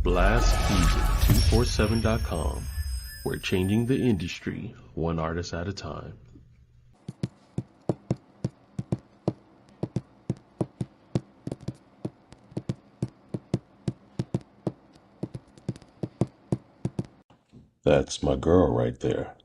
blastmusic247.com. We're changing the industry one artist at a time. That's my girl right there.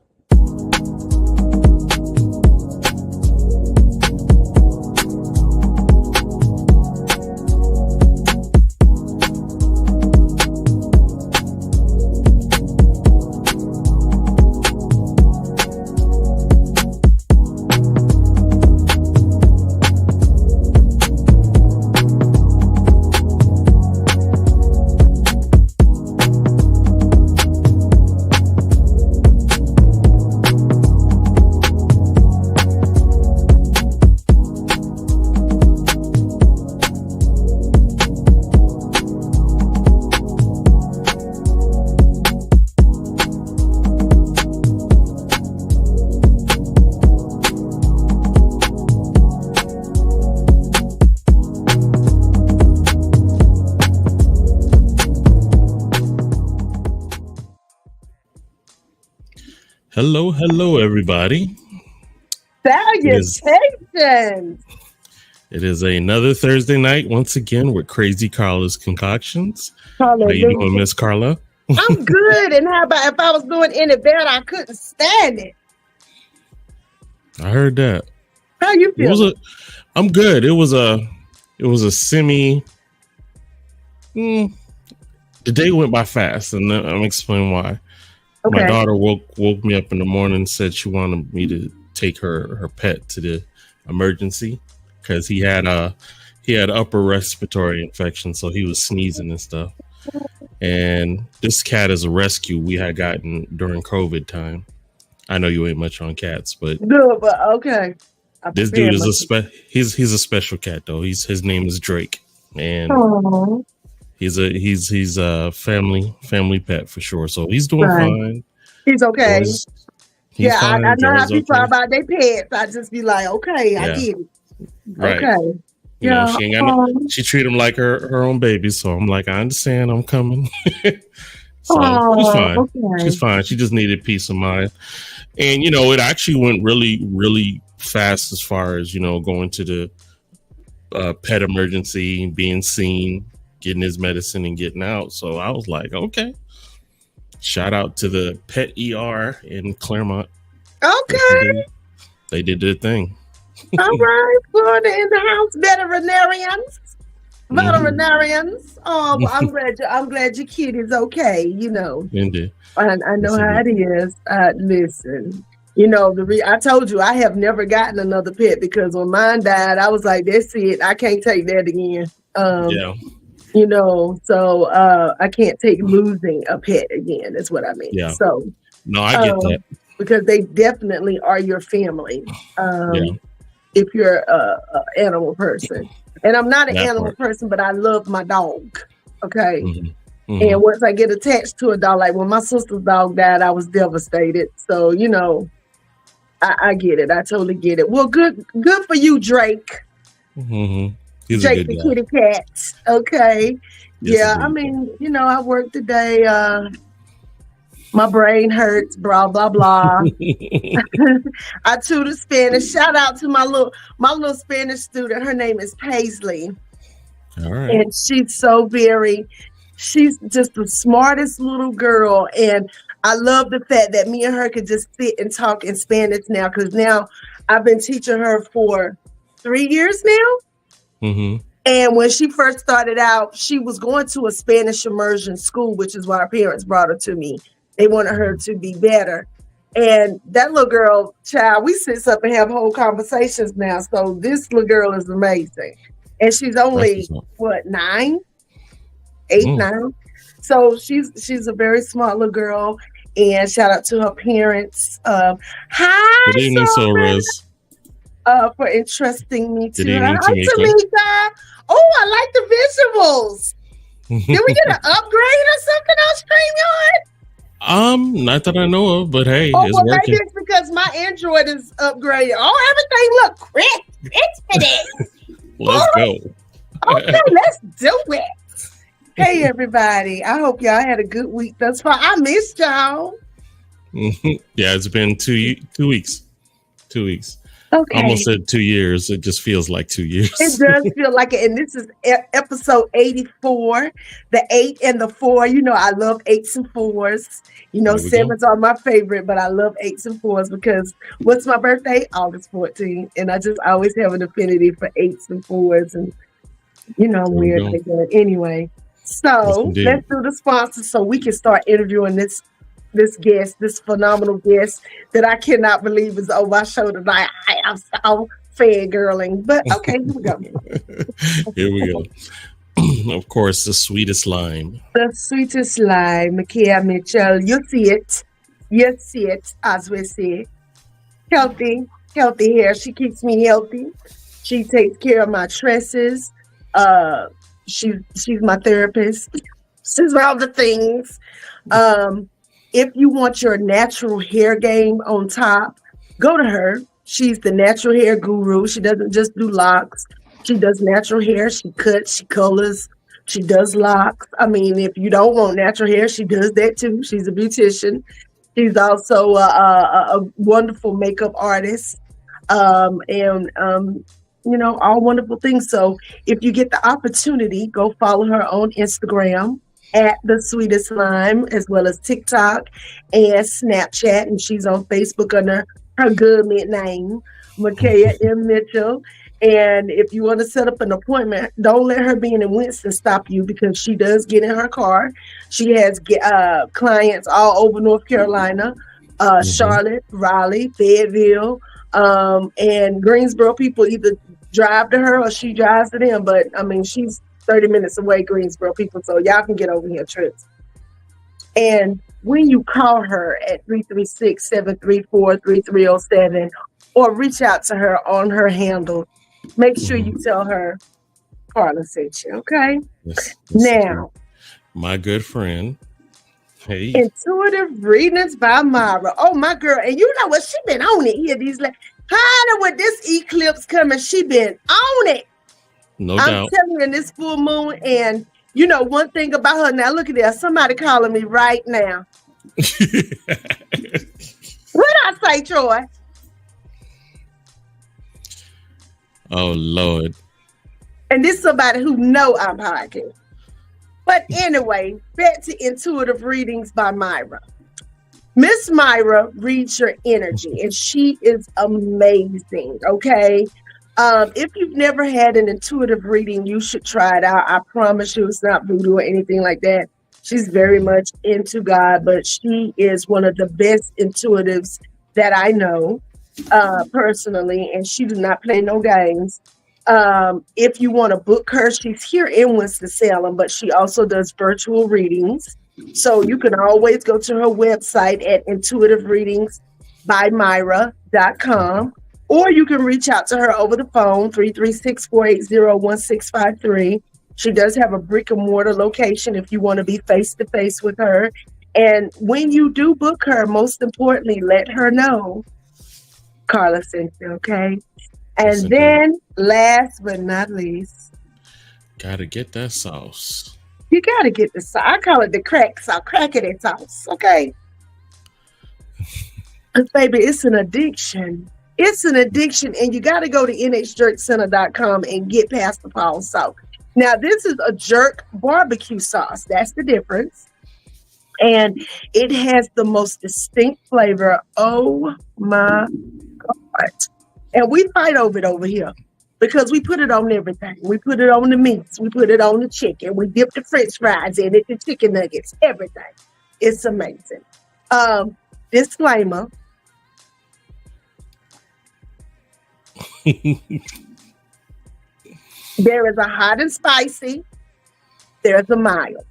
Hello, everybody. Salutations. It is another Thursday night once again with Crazy Carla's Concoctions. Hallelujah. How you doing, Miss Carla? I'm good. And how about if I was doing any better, I couldn't stand it. I heard that. How you feeling? I'm good. It was a semi. The day went by fast, and I'm explaining why. Okay. My daughter woke me up in the morning and said she wanted me to take her pet to the emergency because he had upper respiratory infection, so he was sneezing and stuff. And this cat is a rescue we had gotten during COVID time. I know you ain't much on cats, but no, but okay. This dude is he's a special cat though. His name is Drake, and aww. He's a family pet for sure. So he's doing fine. He's okay. He's fine. I know how people are about their pets. I just be like, okay, I get it. Right. Okay. You know, she ain't got she treat him like her own baby. So I'm like, I understand. I'm coming. So she's fine. Okay. She's fine. She just needed peace of mind. And it actually went really, really fast as far as going to the pet emergency, being seen, getting his medicine and getting out. So I was like, okay. Shout out to the pet ER in Claremont. Okay. They did their thing. All right. Florida in the house. Veterinarians. Oh, well, I'm glad your kid is okay. Indeed. I know how it is. Listen, I told you I have never gotten another pet because when mine died, I was like, that's it. I can't take that again. So I can't take losing a pet again, is what I mean. Yeah. So no, I get that. Because they definitely are your family. If you're a animal person. And I'm not an animal person, but I love my dog. Okay. Mm-hmm. Mm-hmm. And once I get attached to a dog, like when my sister's dog died, I was devastated. So, I get it. I totally get it. Well, good for you, Drake. Mm-hmm. Drake the kitty cat. Okay. Yeah, I mean, I worked today. My brain hurts, blah, blah, blah. I tutor Spanish. Shout out to my little Spanish student. Her name is Paisley. All right. And she's just the smartest little girl. And I love the fact that me and her could just sit and talk in Spanish now, because now I've been teaching her for 3 years now. Mm-hmm. And when she first started out, she was going to a Spanish immersion school, which is why her parents brought her to me. They wanted her to be better. And that little girl, child, we sit up and have whole conversations now. So this little girl is amazing. And she's only, 9? 8, 9? So she's a very smart little girl. And shout out to her parents. Hi, good evening, Soros. For entrusting me to her. Hi, Tamika. Oh, I like the visuals. Did we get an upgrade or something on StreamYard? Not that I know of, but hey, it's working. Maybe it's because my Android is upgraded. Oh, everything look crisp for this. Let's go. Okay, let's do it. Hey, everybody. I hope y'all had a good week thus far. I missed y'all. Yeah, it's been 2 weeks. 2 weeks. Okay. Almost said 2 years. It just feels like 2 years. It does feel like it. And this is episode 84, the 8 and the 4. You know, I love 8s and 4s. You know, 7s are my favorite, but I love 8s and 4s because what's my birthday? August 14th. And I just always have an affinity for 8s and 4s. And, you know, I'm weird like that. Anyway, so let's do the sponsors so we can start interviewing this guest, this phenomenal guest that I cannot believe is on my show tonight. I am so fangirling, but okay, here we go. Here we go. Of course, the sweetest lime. The sweetest lime, Makia Mitchell. You see it, as we say. Healthy hair. She keeps me healthy. She takes care of my tresses. She's my therapist. She's all the things. If you want your natural hair game on top, go to her. She's the natural hair guru. She doesn't just do locks. She does natural hair. She cuts, she colors, she does locks. I mean, if you don't want natural hair, she does that too. She's a beautician. She's also a wonderful makeup artist. You know, all wonderful things. So if you get the opportunity, go follow her on Instagram at The Sweetest Lime, as well as TikTok and Snapchat. And she's on Facebook under her good name, Makaya M. Mitchell. And if you want to set up an appointment, don't let her being in Winston stop you, because she does get in her car. She has clients all over North Carolina, Charlotte, Raleigh, Fayetteville, and Greensboro. People either drive to her or she drives to them. But I mean, she's 30 minutes away, Greensboro people, so y'all can get over here trips. And when you call her at 336-734-3307 or reach out to her on her handle, make sure you tell her Carla sent you, okay? Yes, now, my good friend. Hey. Intuitive Readings by Myra. Oh, my girl. And you know what? She been on it here. Kind of with this eclipse coming, she been on it. No doubt. I'm telling you, in this full moon, and you know one thing about her. Now look at this. Somebody calling me right now. What I say, Troy? Oh Lord. And this is somebody who know I'm podcast. But anyway, back to Intuitive Readings by Myra. Miss Myra reads your energy, and she is amazing. Okay. If you've never had an intuitive reading, you should try it out. I promise you, it's not voodoo or anything like that. She's very much into God, but she is one of the best intuitives that I know personally, and she does not play no games. If you want to book her, she's here in Winston-Salem, but she also does virtual readings. So you can always go to her website at intuitivereadingsbymyra.com. Or you can reach out to her over the phone, 336-480-1653. She does have a brick and mortar location if you want to be face-to-face with her. And when you do book her, most importantly, let her know Carla sent you, okay? And then, last but not least, gotta get that sauce. You gotta get the sauce. I call it the crack sauce, crackety sauce, okay? Because, baby, it's an addiction. It's an addiction, and you got to go to nhjerkcenter.com and get past the Paul sauce. Now, this is a jerk barbecue sauce. That's the difference. And it has the most distinct flavor. Oh, my God. And we fight over it over here because we put it on everything. We put it on the meats. We put it on the chicken. We dip the French fries in it, the chicken nuggets, everything. It's amazing. Disclaimer. There is a hot and spicy. There's a mild.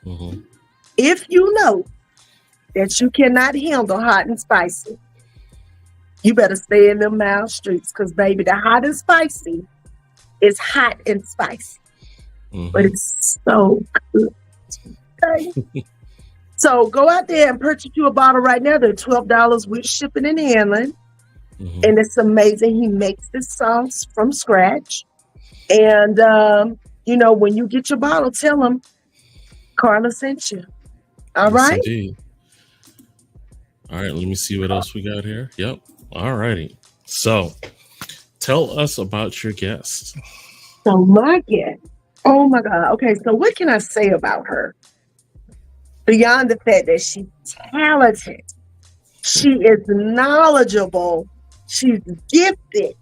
Mm-hmm. If you know that you cannot handle hot and spicy, you better stay in them mild streets, because, baby, the hot and spicy is hot and spicy. Mm-hmm. But it's so good. Okay? So go out there and purchase you a bottle right now. They're $12 with shipping and handling. Mm-hmm. And it's amazing. He makes this sauce from scratch. And, you know, when you get your bottle, tell him Carla sent you. All Yes, right. indeed. All right, let me see what else we got here. Yep. All righty. So, tell us about your guest. So my guest. Oh my God. Okay, so what can I say about her? Beyond the fact that she's talented, she is knowledgeable, she's gifted,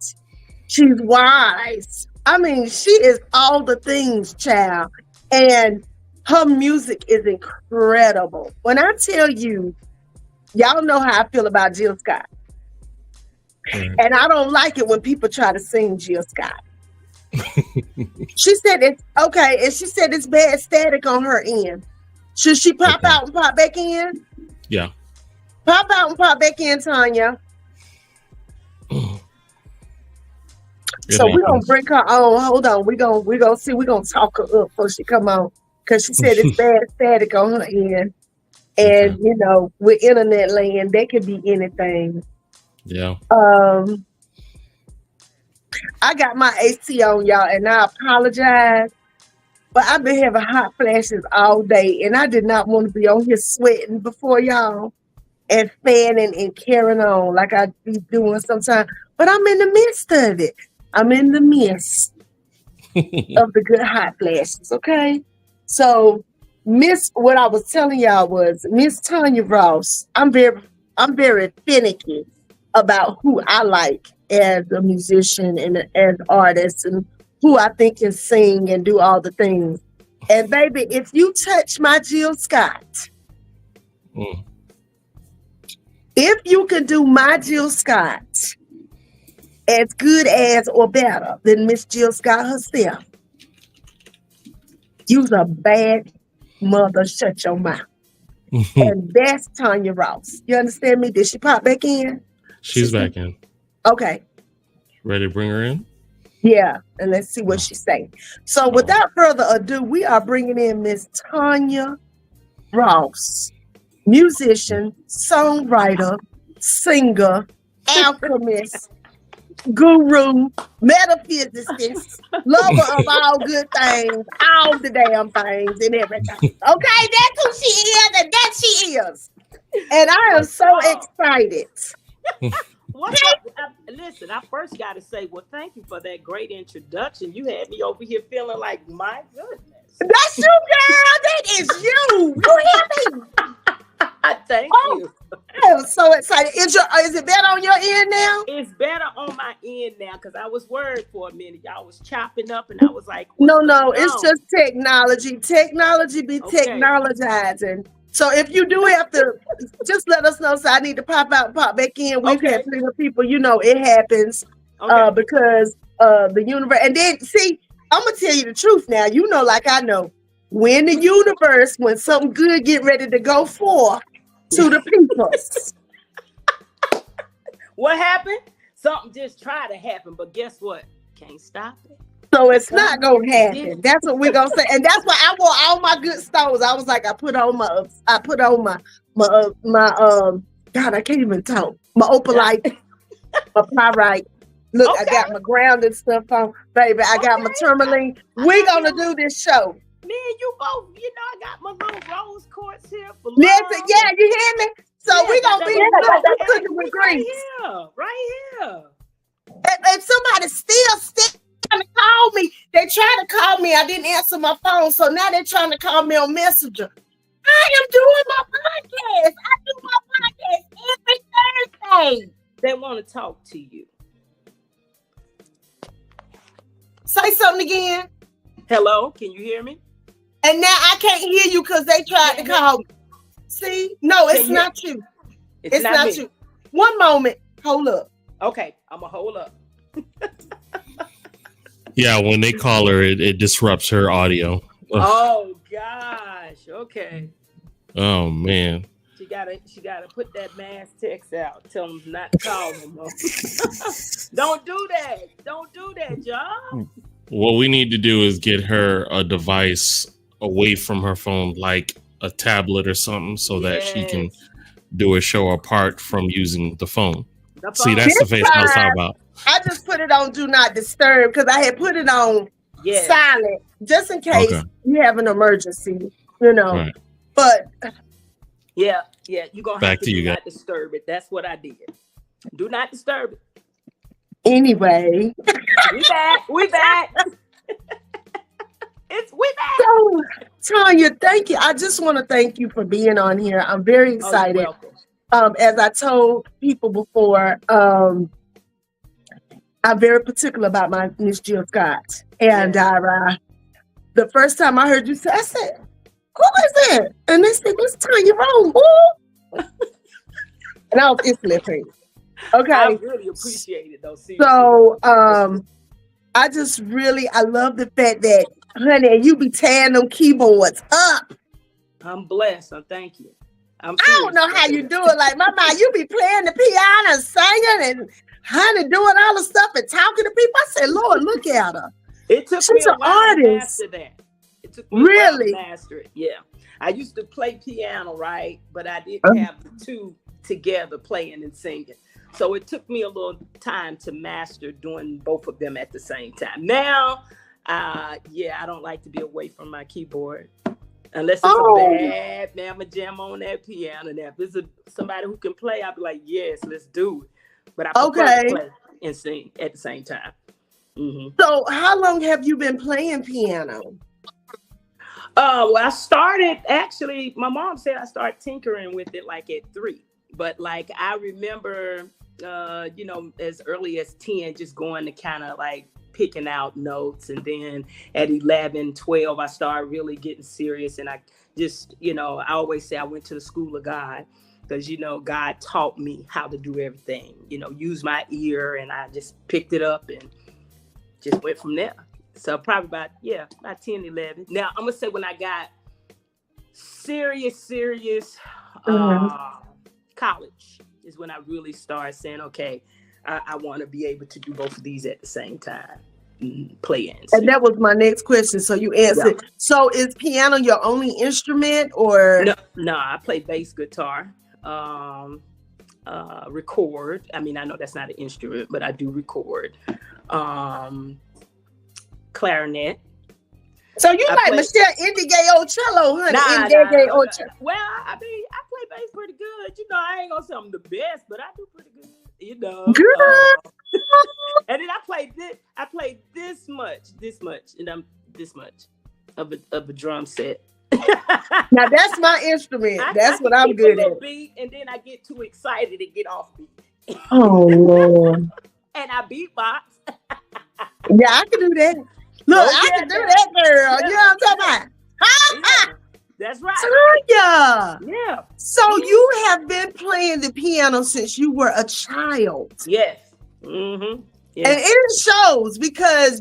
she's wise. I mean, she is all the things, child. And her music is incredible. When I tell you, y'all know how I feel about Jill Scott. Right. And I don't like it when people try to sing Jill Scott. She said it's okay, and she said it's bad static on her end. Should she pop out and pop back in? Yeah. Pop out and pop back in, Tanya. So we're gonna bring her on. Hold on. We're gonna see, we're gonna talk her up before she come on. Cause she said it's bad static on her end. And you know, with internet land, that could be anything. Yeah. I got my AC on, y'all, and I apologize. But I've been having hot flashes all day, and I did not want to be on here sweating before y'all and fanning and carrying on like I be doing sometimes. But I'm in the midst of it. I'm in the midst of the good hot flashes, okay? So, what I was telling y'all was Miss Tanya Ross. I'm very finicky about who I like as a musician and as an artist, and who I think can sing and do all the things. And baby, if you touch my Jill Scott, if you can do my Jill Scott as good as or better than Miss Jill Scott herself, you's a bad mother. Shut your mouth. And that's Tanya Ross. You understand me? Did she pop back in? She's back in. Okay. Ready to bring her in? Yeah, and let's see what she's saying. So without further ado, we are bringing in Miss Tanya Ross, musician, songwriter, singer, alchemist, guru, metaphysicist, lover of all good things, all the damn things and everything. Okay, that's who she is, and that she is. And I am so excited. Listen, I first got to say, well, thank you for that great introduction. You had me over here feeling like, my goodness. That's you, girl. That is you. You hear me? Thank you. I'm so excited. Is it better on your end now? It's better on my end now, because I was worried for a minute. Y'all was chopping up, and I was like, no, it's just technology. Technology be technologizing. So if you do have to, just let us know. So I need to pop out and pop back in. We've had plenty of people, you know, it happens because the universe. And then, see, I'm going to tell you the truth now. You know, like I know, when the universe, when something good get ready to go forth to the people. What happened? Something just tried to happen, but guess what? Can't stop it. So it's not gonna happen. That's what we're gonna say, and that's why I wore all my good stones. I was like, I put on my God, I can't even talk. My opalite, my pyrite. Look, I got my grounded stuff on, baby. I got my tourmaline. We're gonna do this show. Me and you both. You know, I got my little rose quartz here for love. Listen, yeah, you hear me? So we're gonna be cooking with grease. Right here. And somebody still trying to call me. They trying to call me. I didn't answer my phone, so now they're trying to call me on Messenger. I am doing my podcast. I do my podcast every Thursday. They want to talk to you. Say something again. Hello, can you hear me? And now I can't hear you because they tried to call me. See? No, it's not you. It's not you. One moment. Hold up. Okay, I'm going to hold up. Yeah, when they call her, it disrupts her audio. Oh gosh. Okay. Oh man. She gotta put that mass text out. Tell them not to call no more. Don't do that, y'all. What we need to do is get her a device away from her phone, like a tablet or something, so that she can do a show apart from using the phone. See, that's the face I was talking about. I just put it on Do Not Disturb because I had put it on silent just in case you have an emergency. you know. Right. But Yeah, you're gonna Back have to to you do guys. not disturb it. That's what I did. Do not disturb it. anyway, We back. We back. so Tanya, thank you. I just want to thank you for being on here. I'm very Oh, you're excited. welcome. As I told people before, I'm very particular about my Miss Jill Scott. And the first time I heard you say, I said, who is that? And they said, this Tanya Rome. Who? And I was instantly afraid. Okay. I really appreciate it though. Seriously. So I love the fact that, honey, you be tearing them keyboards up. I'm blessed. Thank you. I don't know how you do it. Like, Mama, you be playing the piano and singing and honey doing all the stuff and talking to people. I said, Lord, look at her. It took me a while to master that. It took me a while to master it. Yeah. I used to play piano, right? But I didn't have the two together, playing and singing. So it took me a little time to master doing both of them at the same time. Now, I don't like to be away from my keyboard. Unless it's a bad mamma jam on that piano. Now, if it's somebody who can play, I'll be like, yes, let's do it. But I prefer to play and sing at the same time. Mm-hmm. So how long have you been playing piano? Well, I started, actually, my mom said I started tinkering with it like at 3. But like, I remember, as early as 10, just going to kind of like picking out notes. And then at 11, 12, I started really getting serious. And I just, I always say I went to the school of God because, God taught me how to do everything, use my ear. And I just picked it up and just went from there. So probably about 10, 11. Now, I'm going to say when I got serious college is when I really started saying, okay, I want to be able to do both of these at the same time. Play and that was my next question. So you answered. Yeah. So is piano your only instrument or? No, I play bass guitar, record. I mean, I know that's not an instrument, but I do record. Clarinet. So you like Michelle Indigay-Ocello, honey? Well, I mean, I play bass pretty good. I ain't gonna say I'm the best, but I do pretty good. Girl. And then I played this much, and I'm this much of a drum set. Now that's my instrument. That's what I'm good at. Beat, and then I get too excited and get off beat. Oh Lord. And I beatbox. Yeah, I can do that. Look, I can do that, girl. Yeah. You know what I'm talking about? Yeah, that's right. Yeah. So you have been playing the piano since you were a child. Yes. Mm-hmm. Yes. And it shows because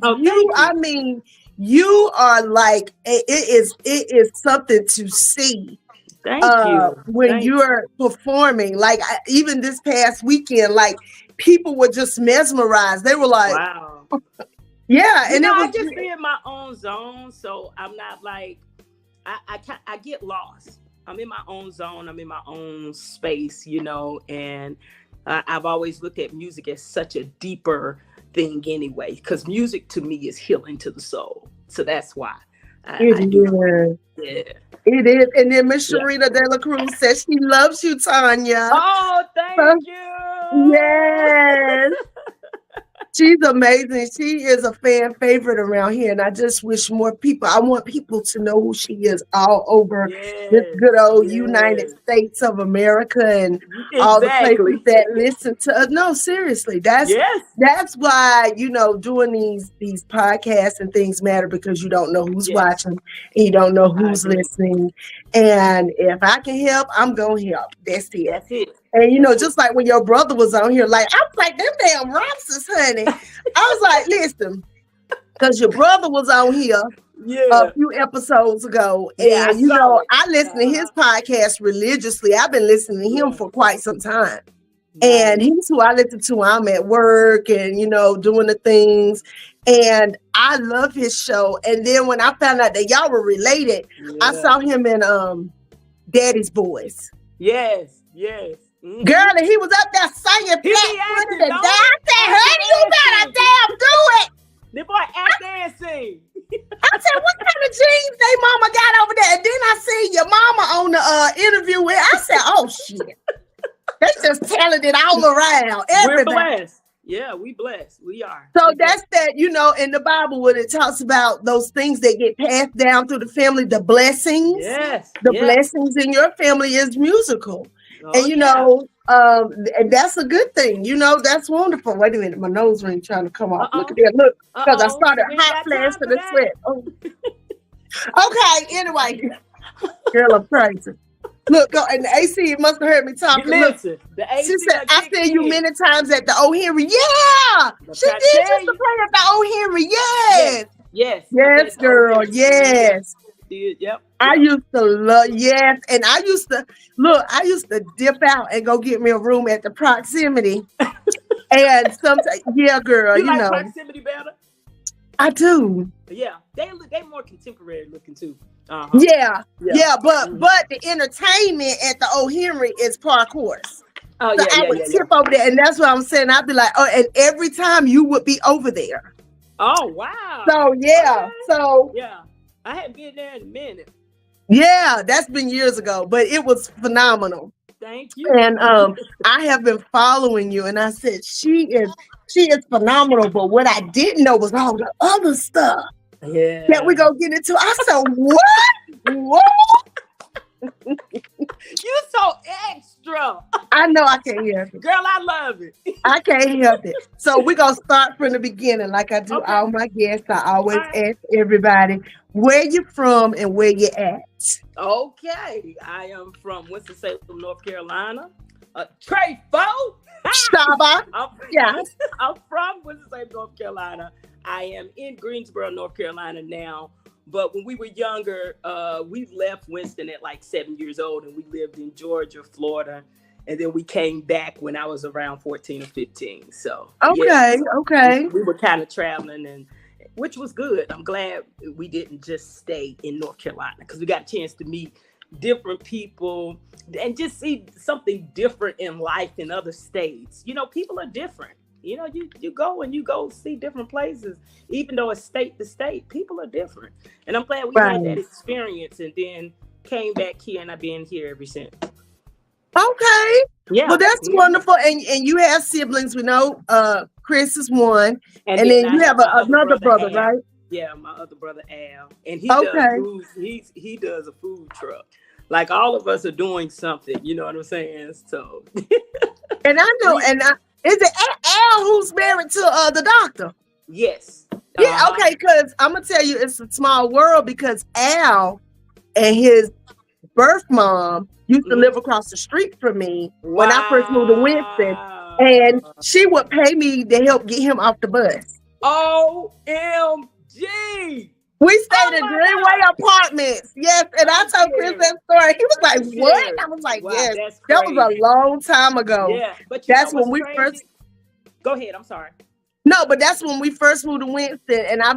you are like, it is something to see. Thank you. When you're performing, like even this past weekend, like people were just mesmerized. They were like, wow. Yeah, and I just be in my own zone, so I'm not like I get lost. I'm in my own zone. I'm in my own space, and I've always looked at music as such a deeper thing anyway, because music to me is healing to the soul. So that's why. It is. And then Miss Sharita De La Cruz says she loves you, Tanya. Oh, thank you. Yes. She's amazing. She is a fan favorite around here. And I just wish I want people to know who she is all over this good old United States of America and all the places that listen to us. No, seriously. That's why, doing these podcasts and things matter, because you don't know who's watching and you don't know who's listening. And if I can help, I'm going to help. That's it. That's it. And, just like when your brother was on here, like, I was like, them damn Robsons, honey. I was like, listen, because your brother was on here a few episodes ago. And, I listen to his podcast religiously. I've been listening to him for quite some time. And he's who I listen to. I'm at work and, doing the things. And I love his show. And then when I found out that y'all were related, I saw him in Daddy's Boys. Yes. Mm-hmm. Girl, and he was up there singing flat-footed and dancing. Honey, you better damn do it. The boy act there and sing. I said, what kind of jeans they mama got over there? And then I around. We're Everybody. blessed. Yeah, we blessed. We are. So that's that, in the Bible when it talks about those things that get passed down through the family, the blessings. Yes. The blessings in your family is musical. Oh, And that's a good thing. That's wonderful. Wait a minute, my nose ring trying to come off. Look at that. Look, because I started hot flash to the sweat. Oh. Okay, anyway. Girl, I'm crazy. Look, and the AC must have heard me talking. Listen, the AC she said, I seen you many times at the O. Henry. Yeah, she did used to play at the O. Henry. Yes, girl. Yes. Yep. I used to love, and I used to dip out and go get me a room at the Proximity. And sometimes, girl, you like Proximity better? I do. Yeah, they more contemporary looking too. But the entertainment at the O. Henry is park horse. I would tip over there, and that's what I'm saying. I'd be like, and every time you would be over there. Oh wow! So I hadn't been there in a minute. Yeah, that's been years ago, but it was phenomenal. Thank you. And I have been following you, and I said she is phenomenal. But what I didn't know was all the other stuff. Yeah. That we gonna get into. I said, what? You so extra. I know I can't help it. Girl, I love it. I can't help it. So we're gonna start from the beginning, like I do all my guests. I always ask everybody where you from and where you at. Okay, I am from Winston-Salem, North Carolina. Trey Foe. Shaba. I'm from Winston-Salem, North Carolina. I am in Greensboro, North Carolina now. But when we were younger, we left Winston at like 7 years old, and we lived in Georgia, Florida, and then we came back when I was around 14 or 15. So okay. We were kind of traveling, and which was good. I'm glad we didn't just stay in North Carolina because we got a chance to meet different people and just see something different in life in other states. People are different. You go see different places, even though it's state to state, people are different. And I'm glad we had that experience and then came back here, and I've been here ever since. Okay. Yeah. Well, that's wonderful. And you have siblings, we know. Chris is one. And then you have another brother, right? Yeah, my other brother Al. And he does food, he does a food truck. Like all of us are doing something, you know what I'm saying? So and I know, is it Al who's married to the doctor? Yes. Yeah, okay, because I'm gonna tell you it's a small world because Al and his birth mom used to live across the street from me when I first moved to Winston, and she would pay me to help get him off the bus. OMG! We stayed in Greenway Apartments. Yes, and I told Chris that story. He was like, "What?" I was like, "Yes, that was a long time ago." Yeah, but that's when we first. Go ahead. I'm sorry. No, but that's when we first moved to Winston, and I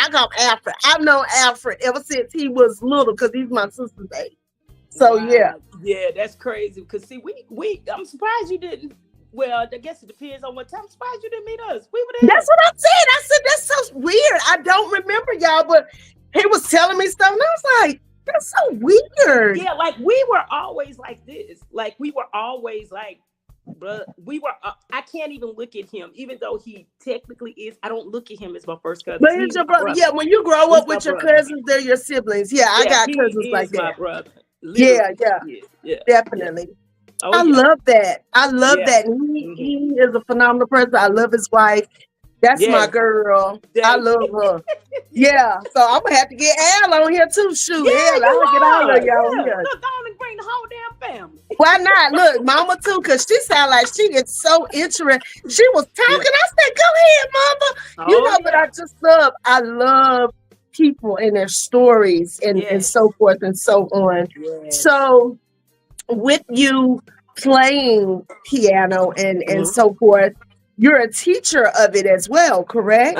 got Alfred. I've known Alfred ever since he was little because he's my sister's age. So yeah, that's crazy. Because see, we I'm surprised you didn't. Well, I guess it depends on what time. I'm surprised you didn't meet us. We were there. That's what I said. I said that's so weird. I don't remember y'all, but he was telling me stuff, and I was like, that's so weird. Yeah, like we were always like this. Like we were always like. But we were, I can't even look at him, even though he technically is. I don't look at him as my first cousin. But he's your brother. Yeah, when you grow up with your cousins, they're your siblings. Yeah, I got cousins like that. My brother. Yeah, definitely. Oh, I love that. I love that. He is a phenomenal person. I love his wife. That's my girl. I love her. Yeah. So I'm gonna have to get Al on here too. Shoot, I'm gonna get all of y'all here. Look, I want to bring the whole damn family. Why not? Look, Mama too, because she sounds like she is so interested. She was talking. I said, "Go ahead, Mama." But I love people and their stories and so forth and so on. Yes. So, with you playing piano and so forth. You're a teacher of it as well, correct?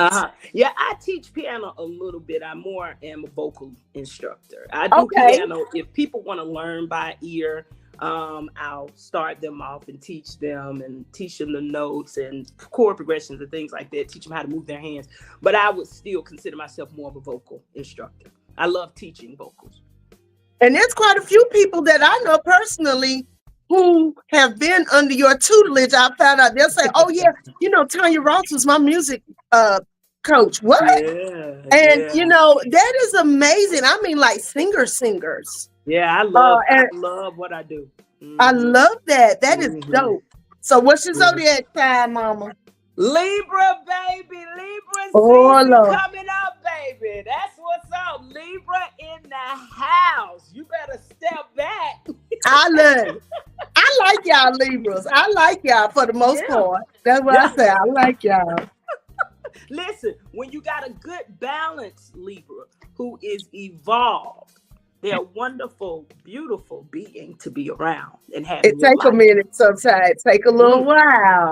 Yeah, I teach piano a little bit. I more am a vocal instructor. I do piano. If people want to learn by ear, I'll start them off and teach them the notes and chord progressions and things like that. Teach them how to move their hands. But I would still consider myself more of a vocal instructor. I love teaching vocals. And there's quite a few people that I know personally who have been under your tutelage, I found out they'll say, "Oh yeah, Tanya Ross was my music coach." What? Yeah, And yeah. that is amazing. I mean, like singers. Yeah, I And love what I do. I Mm-hmm. love that. That is Mm-hmm. dope. So what's your Yeah. zodiac sign, Mama? Libra, baby. Libra Oh season Lord, coming up, baby. That's what's up. Libra in the house. You better step back. I love it. I like y'all Libras. I like y'all for the most Yeah. part. That's what I Yeah. say. I like y'all. Listen, when you got a good balance Libra who is evolved, they're a wonderful, beautiful being to be around and have It in your take a life. minute sometimes. Take a little Mhm.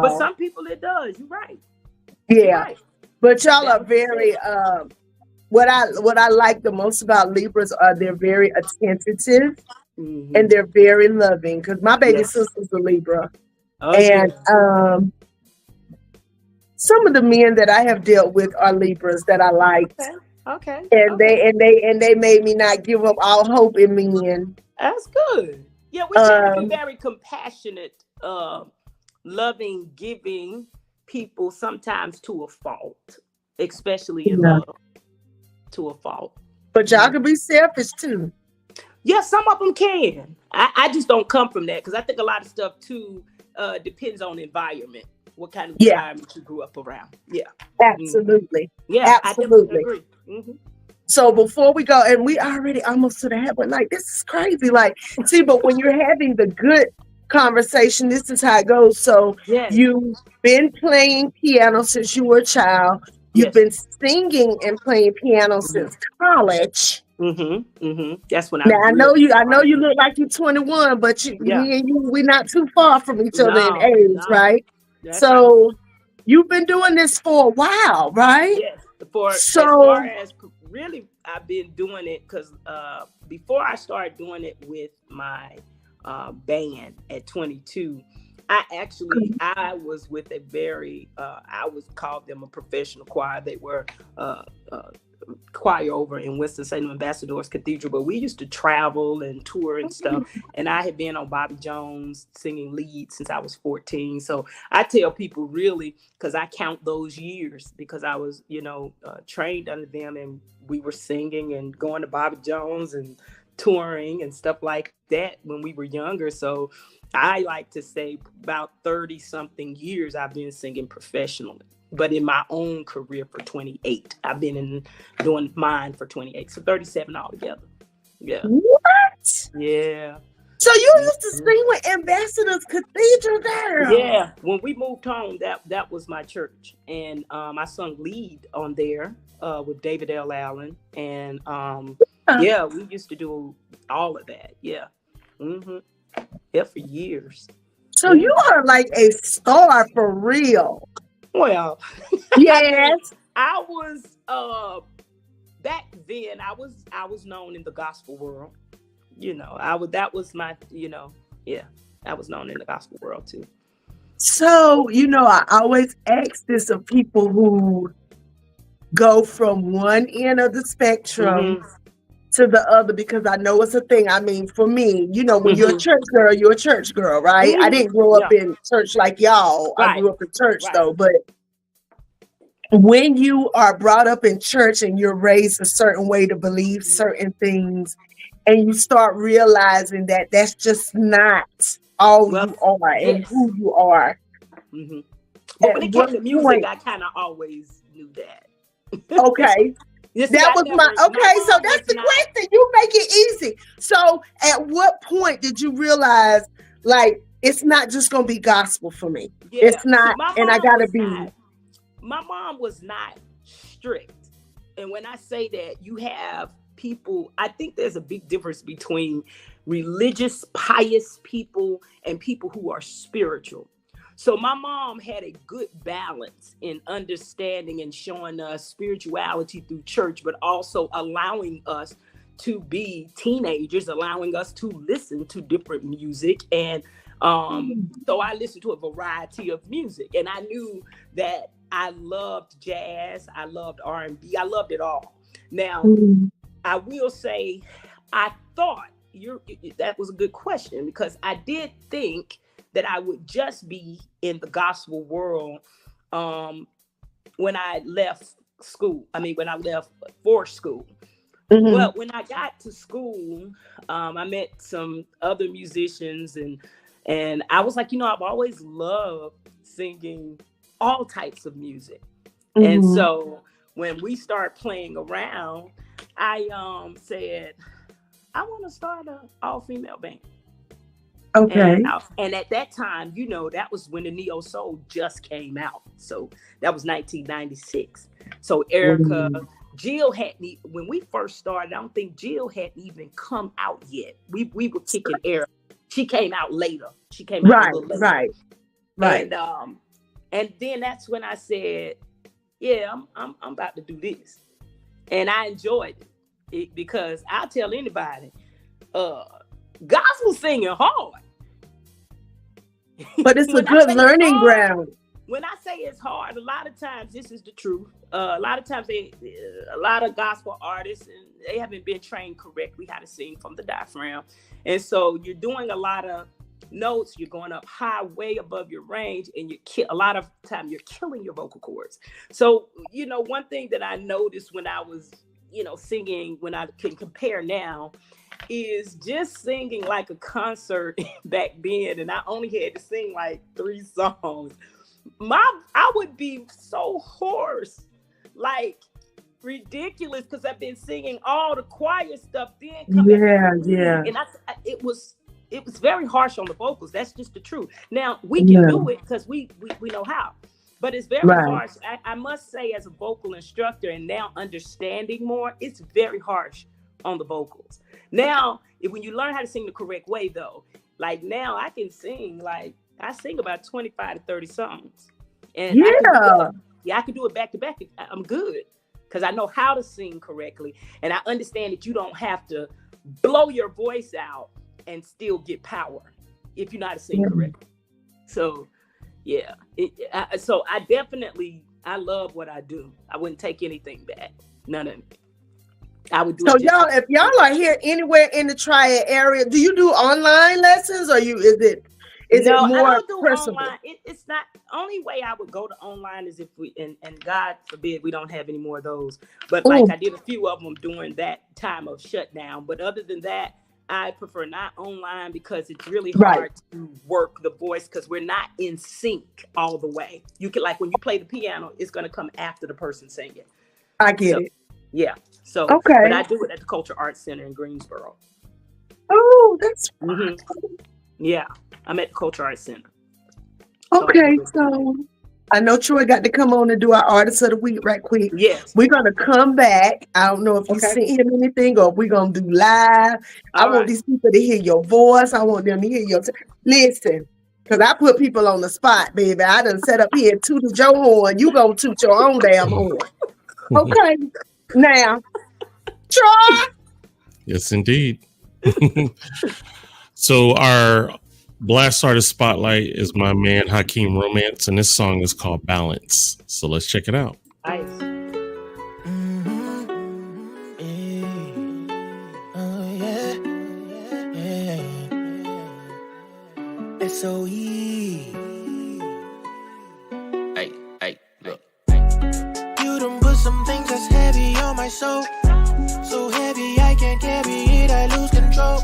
But while. some people it does. You're right. You're Yeah. right. But y'all That's are what you very said. what I like the most about Libras are they're very attentive and Mm-hmm. they're very loving. Because my baby Yes. sister's a Libra. Oh And yeah. some of the men that I have dealt with are Libras that I liked. Okay. Okay. And Okay. they made me not give up all hope in men. That's good. Yeah, we tend to be Um very compassionate, loving, giving people sometimes to a fault, especially in yeah. love, to a fault. But y'all Mm. can be selfish too. Yeah, some of them can. I just don't come from that because I think a lot of stuff too depends on environment, what kind of Yeah, environment you grew up around. Yeah. Mhm. absolutely. Yeah, I definitely Absolutely. agree. Hmm. So before we go, and we already almost to the half, but like this is crazy. Like, see, but when you're having the good conversation, this is how it goes. So Yes. you've been playing piano since you were a child. You've Yes. been singing and playing piano Hmm. since college. Hmm. Hmm. That's when I Now really I know you started. look like you're 21, but Yeah. me and you, we're not too far from each other in No, age, no. right? That's right. So you've been doing this for a while, right? Yes. For as far So as really, I've been doing it because before I started doing it with my band at 22, I was with a very I was called them a professional choir. They were uh, uh, choir over in Winston-Salem Ambassadors Cathedral, but we used to travel and tour and stuff. And I had been on Bobby Jones singing lead since I was 14. So I tell people really, because I count those years because I was, trained under them and we were singing and going to Bobby Jones and touring and stuff like that when we were younger. So I like to say about 30 something years I've been singing professionally, but in my own career for 28. I've been doing mine for 28. So 37 altogether. Yeah. what? Yeah. So you used to Mhm. sing with Ambassadors Cathedral, girl. Yeah. When we moved home, that was my church. And I sung lead on there with David L. Allen. And Uh, yeah, we used to do all of that. Yeah. Hmm. Yeah, for years. So Yeah. you are like a star for real. Well, I mean, Yes. I was back then I was known in the gospel world. I would that was my, yeah, I was known in the gospel world too. So, I always ask this of people who go from one end of the spectrum Hmm. to the other because I know it's a thing. I mean, for me, when you're a Hmm. church girl, you're a church girl, right? I Hmm. didn't grow up Yeah. in church like y'all. I Right. grew up in church Right. though, but when you are brought up in church and you're raised a certain way to believe certain things, and you start realizing that that's just not all Well, you are and yes. who you are, Hmm. But at when it what came to music, point? I kind of always knew that. Okay, You see, that was my okay. So mom that's was the not. question. You make it easy. So, at what point did you realize, like, it's not just gonna be gospel for me? Yeah. It's See, not, and I gotta be. my mom was not strict. And when I say that, you have people, I think there's a big difference between religious, pious people and people who are spiritual. So my mom had a good balance in understanding and showing us spirituality through church, but also allowing us to be teenagers, allowing us to listen to different music. And so I listened to a variety of music, and I knew that I loved jazz, I loved R&B, I loved it all. Now, Mhm. I will say, I thought that was a good question, because I did think that I would just be in the gospel world when I left school. I mean, when I left for school. Mm-hmm. But when I got to school, I met some other musicians, and I was like, I've always loved singing all types of music. Mm-hmm. And so when we start playing around, I said, I want to start an all-female band. Okay. And at that time, that was when the neo soul just came out. So that was 1996. So Erica, Jill hadn't, when we first started, I don't think Jill hadn't even come out yet. We were kicking Erica. She came out later. She came out a little later. Right. And then that's when I said, yeah, I'm about to do this. And I enjoyed it because I'll tell anybody, gospel singing hard. But it's a good learning ground. When I say it's hard, a lot of times, this is the truth. A lot of times, a lot of gospel artists, and they haven't been trained correctly how to sing from the diaphragm. And so you're doing a lot of notes, you're going up high, way above your range, and a lot of time you're killing your vocal cords. So, one thing that I noticed when I was, singing, when I can compare now, is just singing like a concert back then, and I only had to sing like 3 songs. I would be so hoarse, like ridiculous, because I've been singing all the choir stuff. Then and it was very harsh on the vocals. That's just the truth. Now we can do it because we know how, but it's very harsh. I must say, as a vocal instructor, and now understanding more, it's very harsh on the vocals. Now, when you learn how to sing the correct way, though, like now I can sing, like I sing about 25 to 30 songs. And I can do it back to back. I'm good because I know how to sing correctly. And I understand that you don't have to blow your voice out and still get power if you know how to sing correctly. So, yeah. So I love what I do. I wouldn't take anything back. None of it. I would do. So y'all, if y'all are here anywhere in the Triad area, do you do online lessons, or is it more I don't do personal? Online. It's not. Only way I would go to online is if we and God forbid we don't have any more of those. But like I did a few of them during that time of shutdown. But other than that, I prefer not online because it's really hard to work the voice because we're not in sync all the way. You can, like when you play the piano, it's going to come after the person singing. I get it. Yeah. So, but I do it at the Culture Arts Center in Greensboro. Oh, that's Yeah, I'm at the Culture Arts Center. Okay, so I know Troy got to come on and do our Artist of the Week right quick. Yes. We're going to come back. I don't know if you sent him anything or if we're going to do live. I want these people to hear your voice. I want them to hear your... Listen, because I put people on the spot, baby. I done set up here, tooted your horn. You going to toot your own damn horn. Okay. Now, Troy. Yes, indeed. So our Blast Artist Spotlight is my man Hakeem Romance, and this song is called Balance. So let's check it out. Nice. S.O.E. Hey, look. You done put some things that's heavy on my soul. So heavy I can't carry it, I lose control.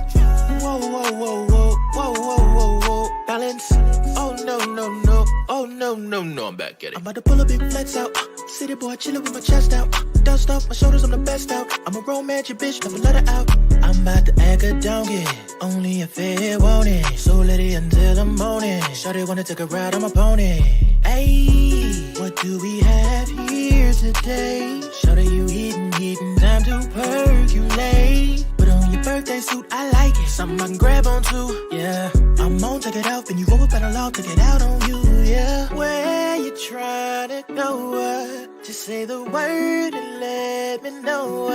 Whoa, whoa, whoa, whoa, whoa, whoa, whoa, whoa. Balance. Oh no, no, no. Oh no, no, no. I'm back at it. I'm about to pull a big flex out. City boy chillin' with my chest out. Dust off my shoulders, I'm the best out. I'm a romantic bitch, never let her out. I'm about to act a donkey. Only if it want it. So let it until the morning. Shawty wanna take a ride on my pony. Ayy, what do we have here today? Shawty, you eatin', time to percolate. Put on your birthday suit, I like it. Something I can grab onto, yeah. I'm on, take it out, then you roll up better log, take it out on you, yeah. Where you tryna go, just say the word and let me know,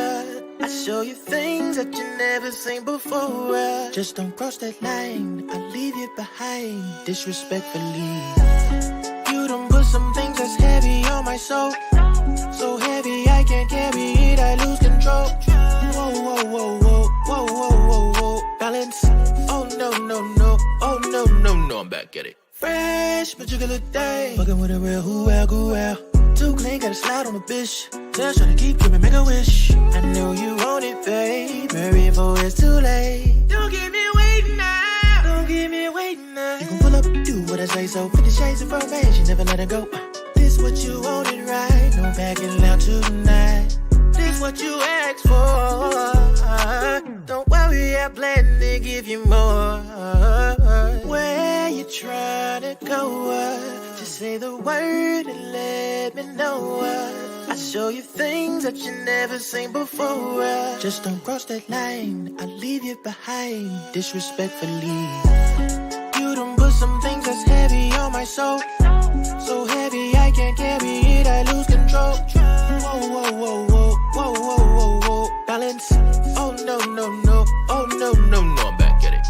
I show you things that you never seen before, just don't cross that line, I'll leave you behind, disrespectfully. You done put some things that's heavy on my soul. So heavy I can't carry it, I lose control. Whoa, whoa, whoa, whoa, whoa, whoa, whoa, whoa. know I'm back at it. Fresh, particular day. Fucking with a real who well, go well. Too clean, gotta slide on a bitch. Just tryna keep dreaming, make a wish. I know you want it, babe. Hurry before it's too late. Don't keep me waiting now. Don't keep me waiting now. You gon' pull up, do what I say so. 50 shades of romance, you never let it go. This what you wanted, right? No backing out tonight. This what you asked for. Don't worry, I plan to give you more. Where you tryna go? Just say the word and let me know. I show you things that you never seen before. Just don't cross that line, I'll leave you behind disrespectfully. You done put some things that's heavy on my soul. So heavy I can't carry it, I lose control. Whoa, whoa, whoa, whoa, whoa, whoa, whoa, whoa. Balance. Oh no, no, no. Oh no, no, no. I'm back at it.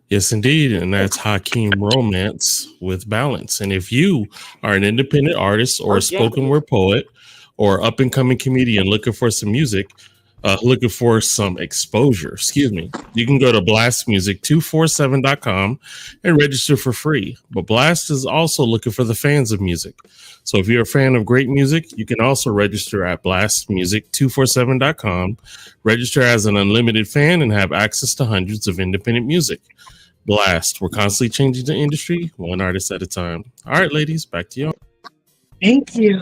Yes, indeed. And that's Hakeem Romance with Balance. And if you are an independent artist or a spoken word poet or up and coming comedian looking for some music, looking for some exposure, you can go to blastmusic247.com and register for free. But Blast is also looking for the fans of music. So if you're a fan of great music, you can also register at blastmusic247.com, register as an unlimited fan, and have access to hundreds of independent music. Blast, we're constantly changing the industry, one artist at a time. All right, ladies, back to you. Thank you.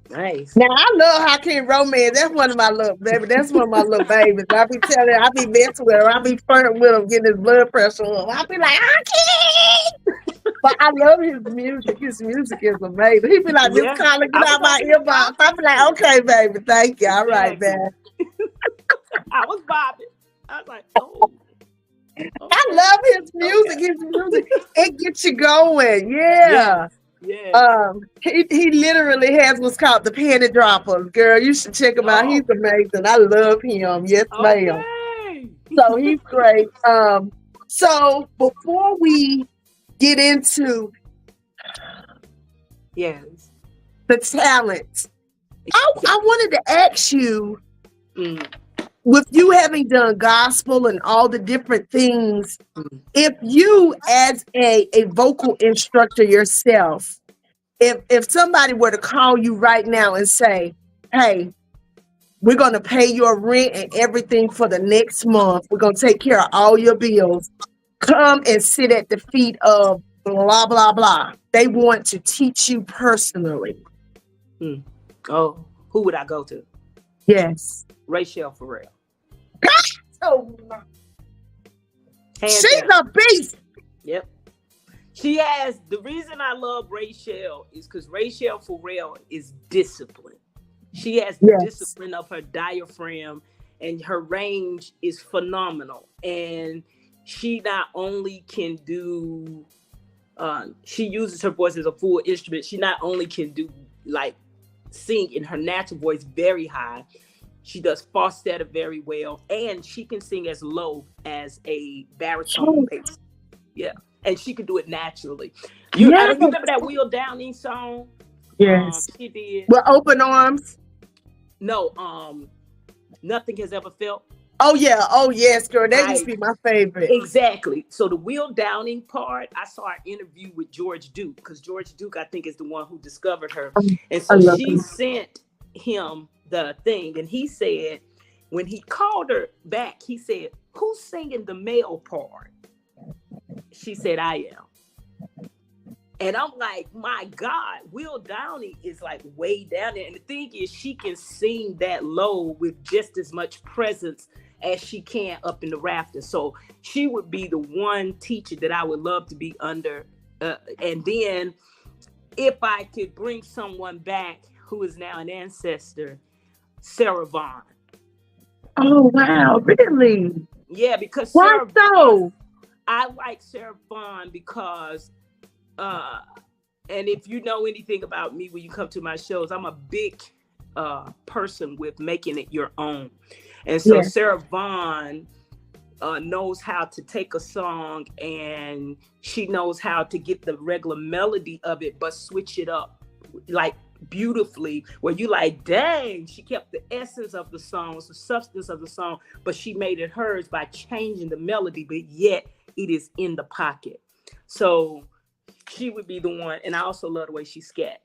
Nice. Now I love Hakeem Romance. That's one of my little baby. That's one of my little babies. I be telling her, I be messing with her. I be flirting with him, getting his blood pressure up. I be like, Hakeem! But I love his music. His music is amazing. He be like, Miss Carla, get out my earbox. I be like, okay, baby, thank you. All right, man. I was bobbing. I was like, oh. Okay. I love his music. Okay. His music, it gets you going. Yeah. Yeah. He literally has what's called the panty droppers. Girl, you should check him out. He's amazing. I love him. Yes, ma'am. So he's great. So before we get into the talent, I wanted to ask you, with you having done gospel and all the different things, if you as a vocal instructor yourself, if somebody were to call you right now and say, hey, we're going to pay your rent and everything for the next month, we're going to take care of all your bills, come and sit at the feet of blah, blah, blah. They want to teach you personally. Oh, who would I go to? Yes. Rachel Farrell. Oh, she's a beast. Yep. She has, the reason I love Rachel is because Rachel Farrell is disciplined. She has the discipline of her diaphragm, and her range is phenomenal. And she not only can do, she uses her voice as a full instrument. She not only can do like sing in her natural voice very high, she does falsetto very well, and she can sing as low as a baritone bass. Yeah, and she can do it naturally. You remember that Will Downing song? Yes, she did. With Open Arms. No, Nothing Has Ever Felt. Oh yeah, oh yes, girl. That used to be my favorite. Exactly. So the Will Downing part, I saw an interview with George Duke, because George Duke, I think, is the one who discovered her, and so she sent him the thing, and he said, when he called her back, he said, who's singing the male part? She said, I am. And I'm like, my God, Will Downing is like way down there. And the thing is, she can sing that low with just as much presence as she can up in the rafters. So she would be the one teacher that I would love to be under. And then if I could bring someone back who is now an ancestor, Sarah Vaughan. Oh, wow. Really? Yeah, because why so? I like Sarah Vaughan because, and if you know anything about me when you come to my shows, I'm a big person with making it your own. And so Sarah Vaughan knows how to take a song, and she knows how to get the regular melody of it, but switch it up. Like beautifully, where you like, dang, she kept the essence of the songs, the substance of the song, but she made it hers by changing the melody, but yet it is in the pocket. So she would be the one. And I also love the way she scat.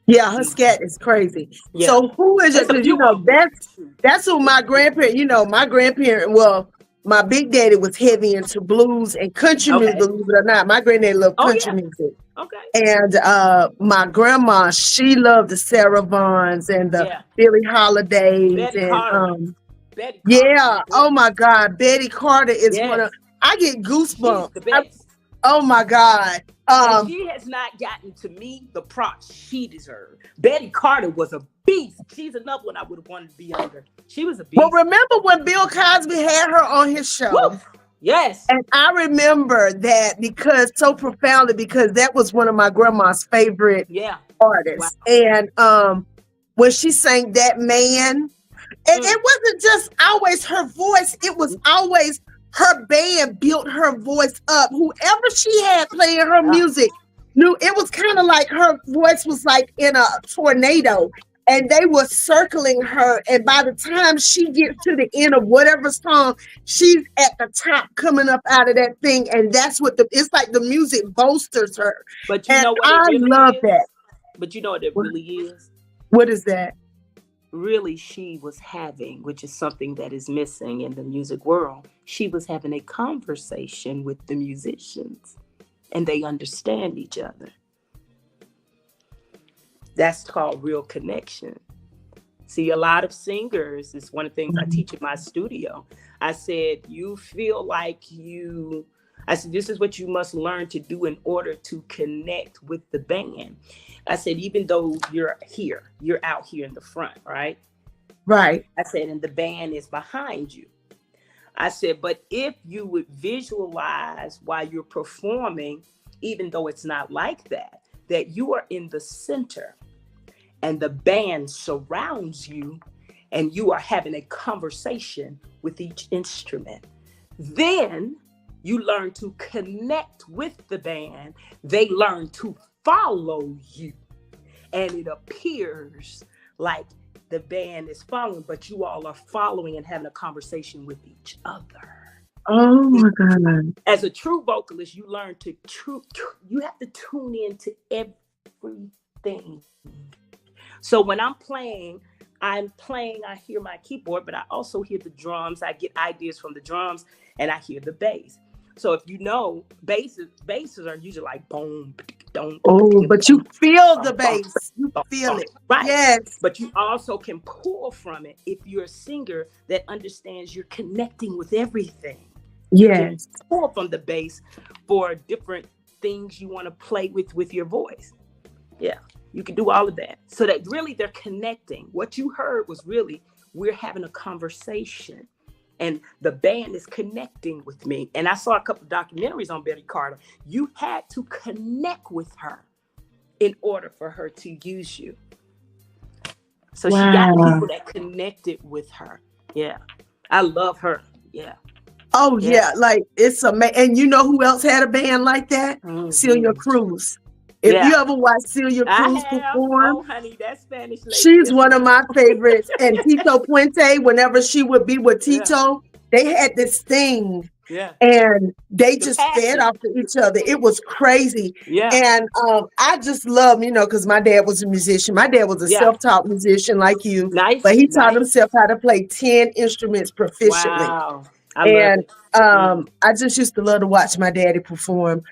Yeah, her scat is crazy. Yeah. So who is it? That's a Because you few know of them. that's who my grandparent. You know, my grandparent. Well, my big daddy was heavy into blues and country music. Okay. Believe it or not, my granddaddy loved Oh, country yeah. music. Okay. And my grandma, she loved the Sarah Vaughns and the Yeah. Billie Holidays Betty and Carter. Betty Carter. yeah. Oh my God, Betty Carter is one of. Yes. I get She's goosebumps. the best. Oh my God. And she has not gotten to me the props she deserved. Betty Carter was a beast. She's another one I would have wanted to be under. She was a beast. Well, remember when Bill Cosby had her on his show? Woo! Yes. And I remember that because so profoundly, because that was one of my grandma's favorite artists. Wow. And when she sang That Man, and it wasn't just always her voice, it was always her band built her voice up. Whoever she had playing her music knew it was kind of like her voice was like in a tornado. And they were circling her. And by the time she gets to the end of whatever song, she's at the top coming up out of that thing. And that's what it's like the music bolsters her. But you know what I really love that. But you know what it really is? What is that? Really, she was having, which is something that is missing in the music world. She was having a conversation with the musicians and they understand each other. That's called real connection. See, a lot of singers, it's one of the things I teach in my studio. I said, you feel like I said, this is what you must learn to do in order to connect with the band. I said, even though you're out here in the front, right? Right. I said, and the band is behind you. I said, but if you would visualize while you're performing, even though it's not like that you are in the center and the band surrounds you and you are having a conversation with each instrument, then you learn to connect with the band. They learn to follow you. And it appears like the band is following, but you all are following and having a conversation with each other. Oh my God. As a true vocalist, you learn you have to tune into everything. So when I'm playing, I hear my keyboard, but I also hear the drums. I get ideas from the drums and I hear the bass. So if you know, basses are usually like boom, boom. Oh, but you feel the bass. You feel it. Right. Yes. But you also can pull from it if you're a singer that understands you're connecting with everything. Yes. You can pull from the bass for different things you want to play with your voice. Yeah. You can do all of that. So that really they're connecting. What you heard was really, we're having a conversation. And the band is connecting with me. And I saw a couple of documentaries on Betty Carter. You had to connect with her in order for her to use you. So she got people that connected with her. Yeah. I love her. Yeah. Oh, yeah. Like it's amazing. And you know who else had a band like that? Mm-hmm. Celia Cruz. If you ever watch Celia Cruz perform, oh, honey, that Spanish lady. She's one of my favorites. And Tito Puente, whenever she would be with Tito, they had this thing. Yeah. And they just fed off of each other. It was crazy. Yeah. And I just love, because my dad was a musician. My dad was a self-taught musician like you. Nice. But he taught himself how to play 10 instruments proficiently. Wow. I just used to love to watch my daddy perform.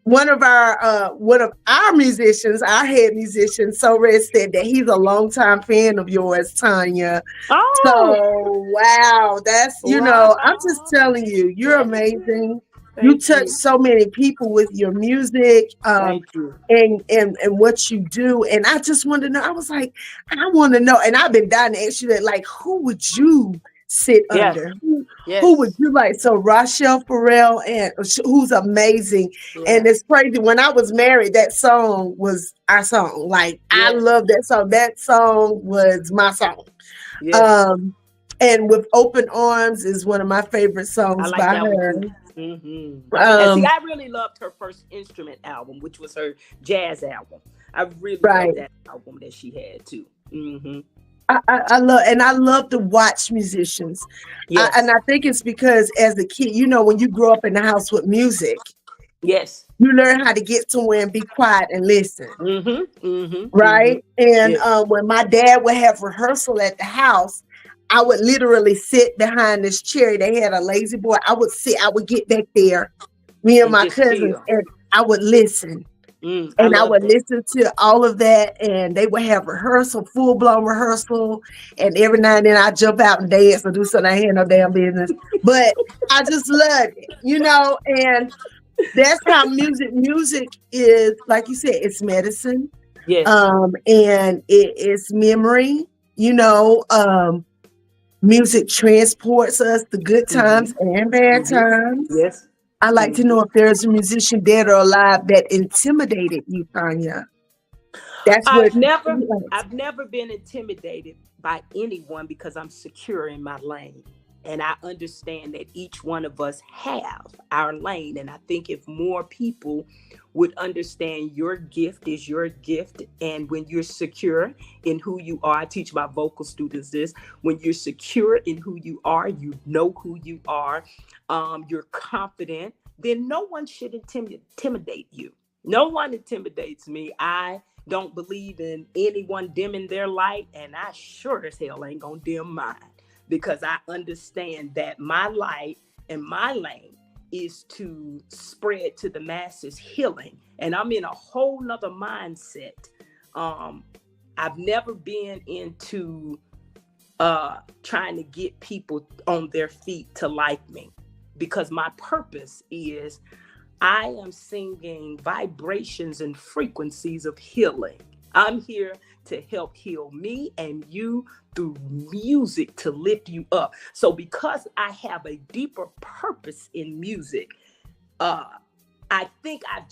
One of our musicians, our head musician, So Red, said that he's a longtime fan of yours, Tanya. Oh, so wow, that's I'm just telling you, you're amazing. You touch so many people with your music, and what you do. And I just wanted to know. I was like, I want to know. And I've been dying to ask you that. Like, who would you sit under? Who would you like? So Rochelle Farrell, and who's amazing. And it's crazy. When I was married, that song was our song. Like I love that song. That song was my song. And With Open Arms is one of my favorite songs by her. Mm-hmm. And see, I really loved her first instrument album, which was her jazz album. I really Right. love that album that she had too. Mm-hmm. I love to watch musicians. Yes. And I think it's because as a kid, you know, when you grow up in the house with music, Yes. you learn how to get somewhere and be quiet and listen. Mm-hmm. Mm-hmm. Right. Mm-hmm. And Yeah. when my dad would have rehearsal at the house, I would literally sit behind this chair. They had a lazy boy. I would get back there, me and And my just cousins, chill. and I would listen. I And I love would that. listen to all of that, and they would have rehearsal, full blown rehearsal. And every now and then I jump out and dance or do something I had no damn business. But I just loved it, you know. And that's how music is, like you said, it's medicine. Yes. And it's memory, you know. Music transports us to good times Mm-hmm. and bad Mm-hmm. times. Yes. I like to Mm-hmm. know if there's a musician dead or alive that intimidated you, Tanya. That's what. I've never been intimidated by anyone because I'm secure in my lane. And I understand that each one of us have our lane. And I think if more people would understand your gift is your gift, and when you're secure in who you are, I teach my vocal students this, when you're secure in who you are, you know who you are, you're confident, then no one should intimidate you. No one intimidates me. I don't believe in anyone dimming their light, and I sure as hell ain't gonna dim mine, because I understand that my light and my lane is to spread to the masses healing. And I'm in a whole nother mindset. I've never been into trying to get people on their feet to like me, because my purpose is I am singing vibrations and frequencies of healing. I'm here to help heal me and you through music to lift you up. So because I have a deeper purpose in music, I think I've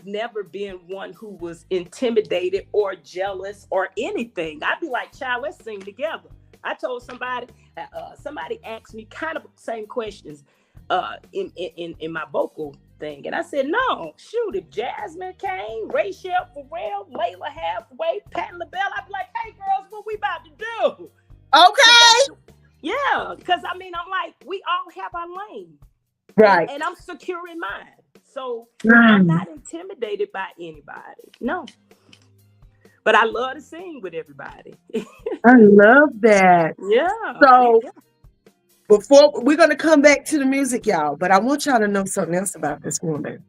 never been one who was intimidated or jealous or anything. I'd be like, child, let's sing together. I told somebody asked me kind of the same questions in my vocal thing. And I said, no, shoot, if Jasmine came, Rachel, Pharrell, Layla Halfway, Pat LaBelle, I'd be like, hey girls, what we about to do? Okay. Yeah, because I mean, I'm like, we all have our lane. Right. And I'm secure in mine. So I'm not intimidated by anybody. No. But I love to sing with everybody. I love that. Yeah. So yeah. before we're going to come back to the music, y'all, but I want y'all to know something else about this woman.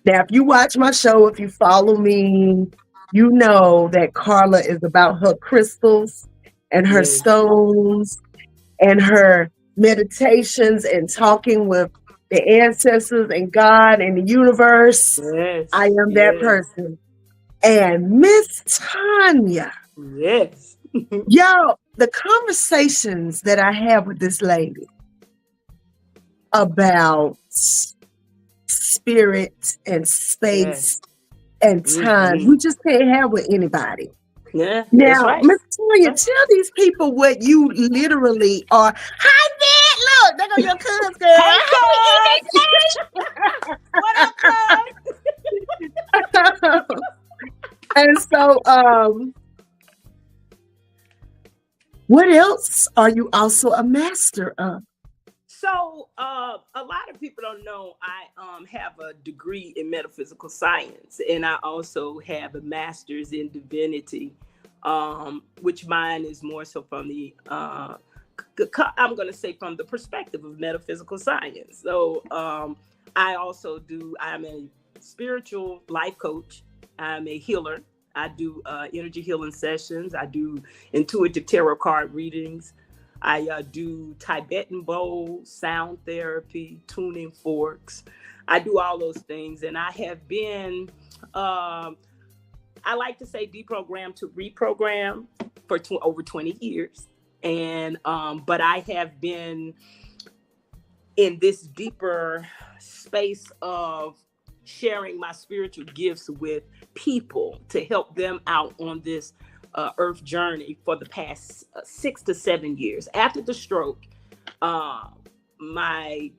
Now, if you watch my show, if you follow me, you know that Carla is about her crystals and her stones and her meditations and talking with the ancestors and God and the universe. Yes. I am that person. And Miss Tanya. Yes. Yo, the conversations that I have with this lady about spirit and space and time, we just can't have with anybody. Yeah. Now, that's right. Miss Tanya, tell these people what you literally are. Hi, Dad. Look, there go your cuz, girl. Hey, what up, cuz? And so, what else are you also a master of? So, a lot of people don't know I have a degree in metaphysical science, and I also have a master's in divinity, which mine is more so from the, I'm going to say from the perspective of metaphysical science. So, I'm a spiritual life coach. I'm a healer. I do energy healing sessions. I do intuitive tarot card readings. I do Tibetan bowls, sound therapy, tuning forks. I do all those things. And I have been, I like to say deprogrammed to reprogram for over 20 years. And, but I have been in this deeper space of sharing my spiritual gifts with people to help them out on this earth journey for the past 6 to 7 years. After the stroke, my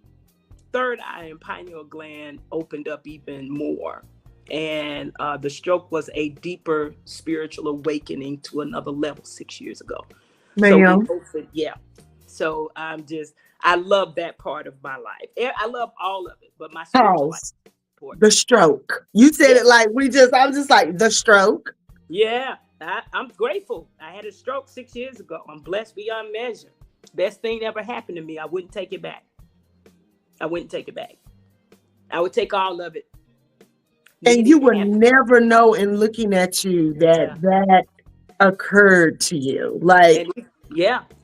third eye and pineal gland opened up even more. And the stroke was a deeper spiritual awakening to another level 6 years ago. Ma'am. So yeah. So I love that part of my life. I love all of it, but my spiritual life is important. The stroke. You said it like I'm just like the stroke. Yeah, I'm grateful. I had a stroke 6 years ago. I'm blessed beyond measure. Best thing ever happened to me. I wouldn't take it back. I wouldn't take it back. I would take all of it. And you would never know in looking at you that occurred to you. Like,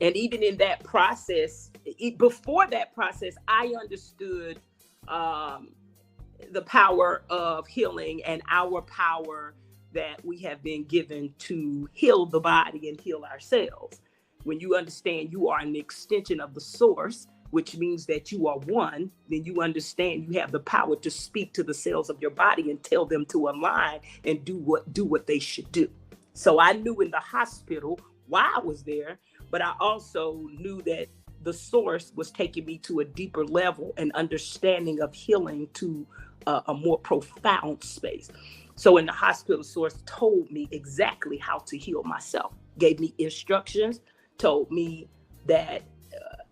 and even in that process, before that process, I understood the power of healing and our power that we have been given to heal the body and heal ourselves. When you understand you are an extension of the source, which means that you are one, then you understand you have the power to speak to the cells of your body and tell them to align and do what they should do. So I knew in the hospital why I was there, but I also knew that the source was taking me to a deeper level and understanding of healing to a more profound space. So in the hospital, source told me exactly how to heal myself, gave me instructions, told me that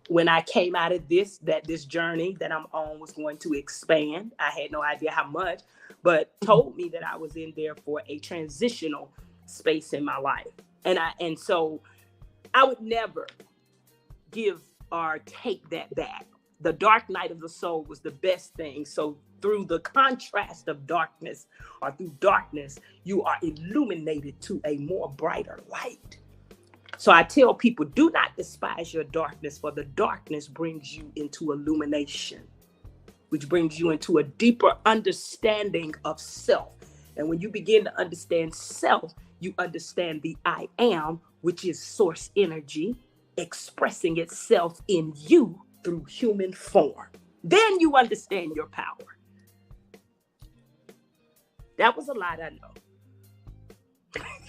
when I came out of this journey that I'm on was going to expand. I had no idea how much, but told me that I was in there for a transitional space in my life. And so I would never give or take that back. The dark night of the soul was the best thing. So through the contrast of darkness or through darkness, you are illuminated to a more brighter light. So I tell people, do not despise your darkness, for the darkness brings you into illumination, which brings you into a deeper understanding of self. And when you begin to understand self, you understand the I am, which is source energy, expressing itself in you through human form. Then you understand your power. That was a lot, I know.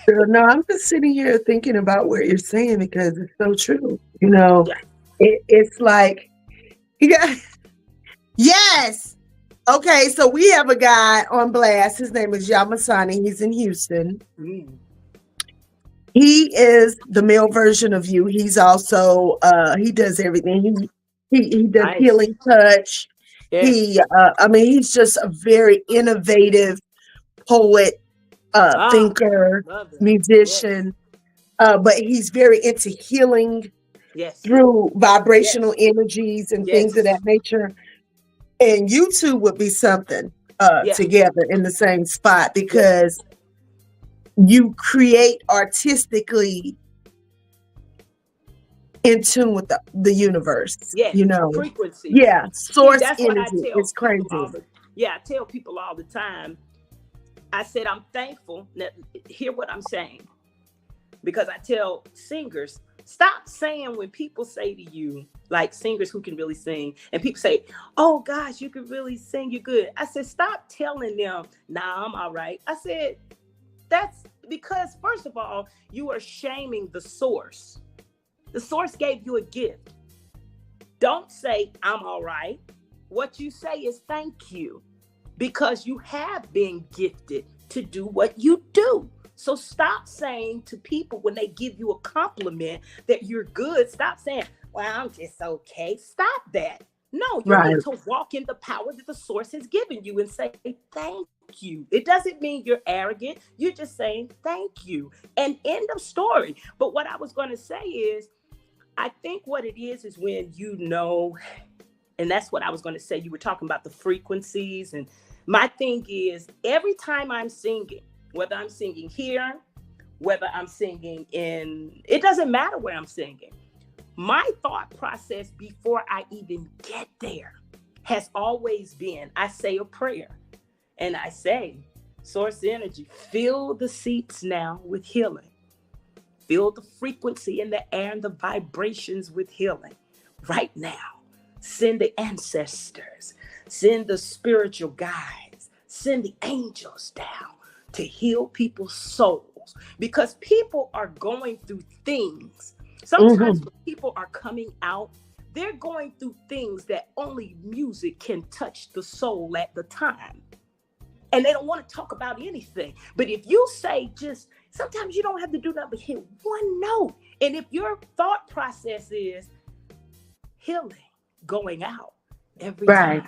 No, I'm just sitting here thinking about what you're saying because it's so true. You know, it's like, yes. Okay, so we have a guy on blast. His name is Yamasani. He's in Houston. He is the male version of you. He's also he does everything. He does healing touch. Yeah. He's just a very innovative poet, thinker, musician. Yes. But he's very into healing through vibrational energies and things of that nature. And you two would be something together in the same spot because you create artistically in tune with the universe. Yes, you know, frequency. Yeah, source energy. It's crazy. I tell people all the time. I said I'm thankful. Now, hear what I'm saying, because I tell singers, stop saying when people say to you, like singers who can really sing, and people say, "Oh gosh, you can really sing. You're good." I said, stop telling them, "Nah, I'm all right." I said, that's because, first of all, you are shaming the source. The source gave you a gift. Don't say, "I'm all right." What you say is thank you, because you have been gifted to do what you do. So stop saying to people when they give you a compliment that you're good, stop saying, "Well, I'm just okay." Stop that. No, you need to walk in the power that the source has given you and say thank you. It doesn't mean you're arrogant. You're just saying thank you. And end of story. But what I was going to say is, I think what it is when you know, and that's what I was going to say. You were talking about the frequencies. And my thing is, every time I'm singing, whether I'm singing here, whether I'm singing it doesn't matter where I'm singing. My thought process before I even get there has always been, I say a prayer and I say, source energy, fill the seats now with healing. Fill the frequency in the air and the vibrations with healing right now. Send the ancestors, send the spiritual guides, send the angels down to heal people's souls, because people are going through things. Sometimes when people are coming out, they're going through things that only music can touch the soul at the time. And they don't want to talk about anything. But if you say just, sometimes you don't have to do nothing but hit one note. And if your thought process is healing, going out every time,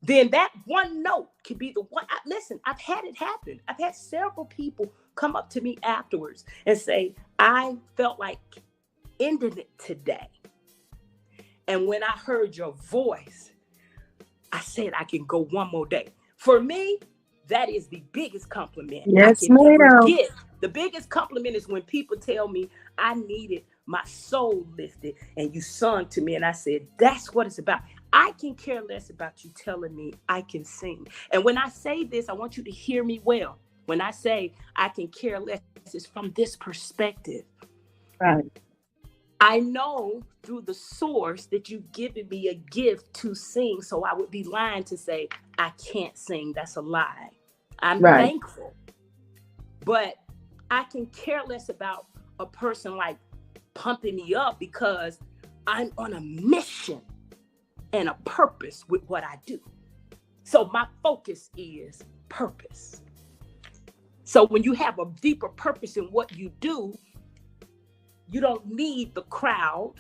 then that one note could be the one. Listen, I've had it happen. I've had several people come up to me afterwards and say, I felt like ending it today. And when I heard your voice, I said I can go one more day. For me, that is the biggest compliment I can ever get. The biggest compliment is when people tell me I needed my soul lifted and you sung to me. And I said, that's what it's about. I can care less about you telling me I can sing. And when I say this, I want you to hear me well. When I say I can care less, it's from this perspective. Right. I know through the source that you've given me a gift to sing. So I would be lying to say I can't sing. That's a lie. I'm thankful. But I can care less about a person like pumping me up because I'm on a mission and a purpose with what I do. So my focus is purpose. So when you have a deeper purpose in what you do, you don't need the crowd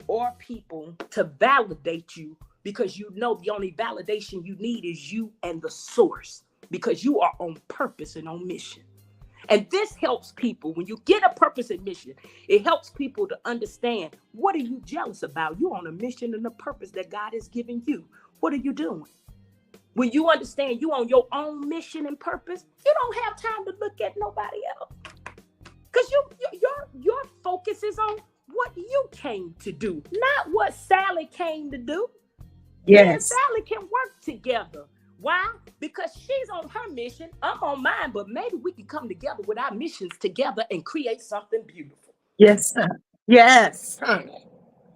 or people to validate you, because you know the only validation you need is you and the source, because you are on purpose and on mission. And this helps people. When you get a purpose and mission, it helps people to understand, what are you jealous about? You're on a mission and a purpose that God has given you. What are you doing? When you understand you on your own mission and purpose, you don't have time to look at nobody else. Because your focus is on what you came to do, not what Sally came to do. Yes. Me and Sally can work together. Why? Because she's on her mission, I'm on mine, but maybe we can come together with our missions together and create something beautiful. Yes. Yes.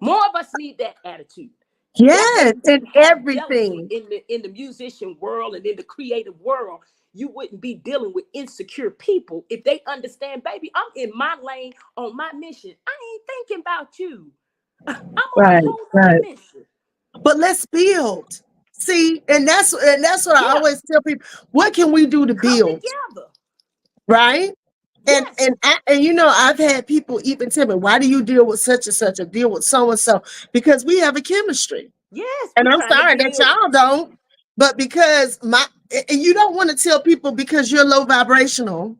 More of us need that attitude. Yes, in everything. In the musician world and in the creative world, you wouldn't be dealing with insecure people if they understand, baby, I'm in my lane on my mission. I ain't thinking about you. I'm on a whole other mission. But let's build. See, and that's what I always tell people. What can we do to build? Together. Right? And and you know, I've had people even tell me, why do you deal with such and such or deal with so and so? Because we have a chemistry. Yes. And I'm sorry that y'all don't, but because and you don't want to tell people because you're low vibrational.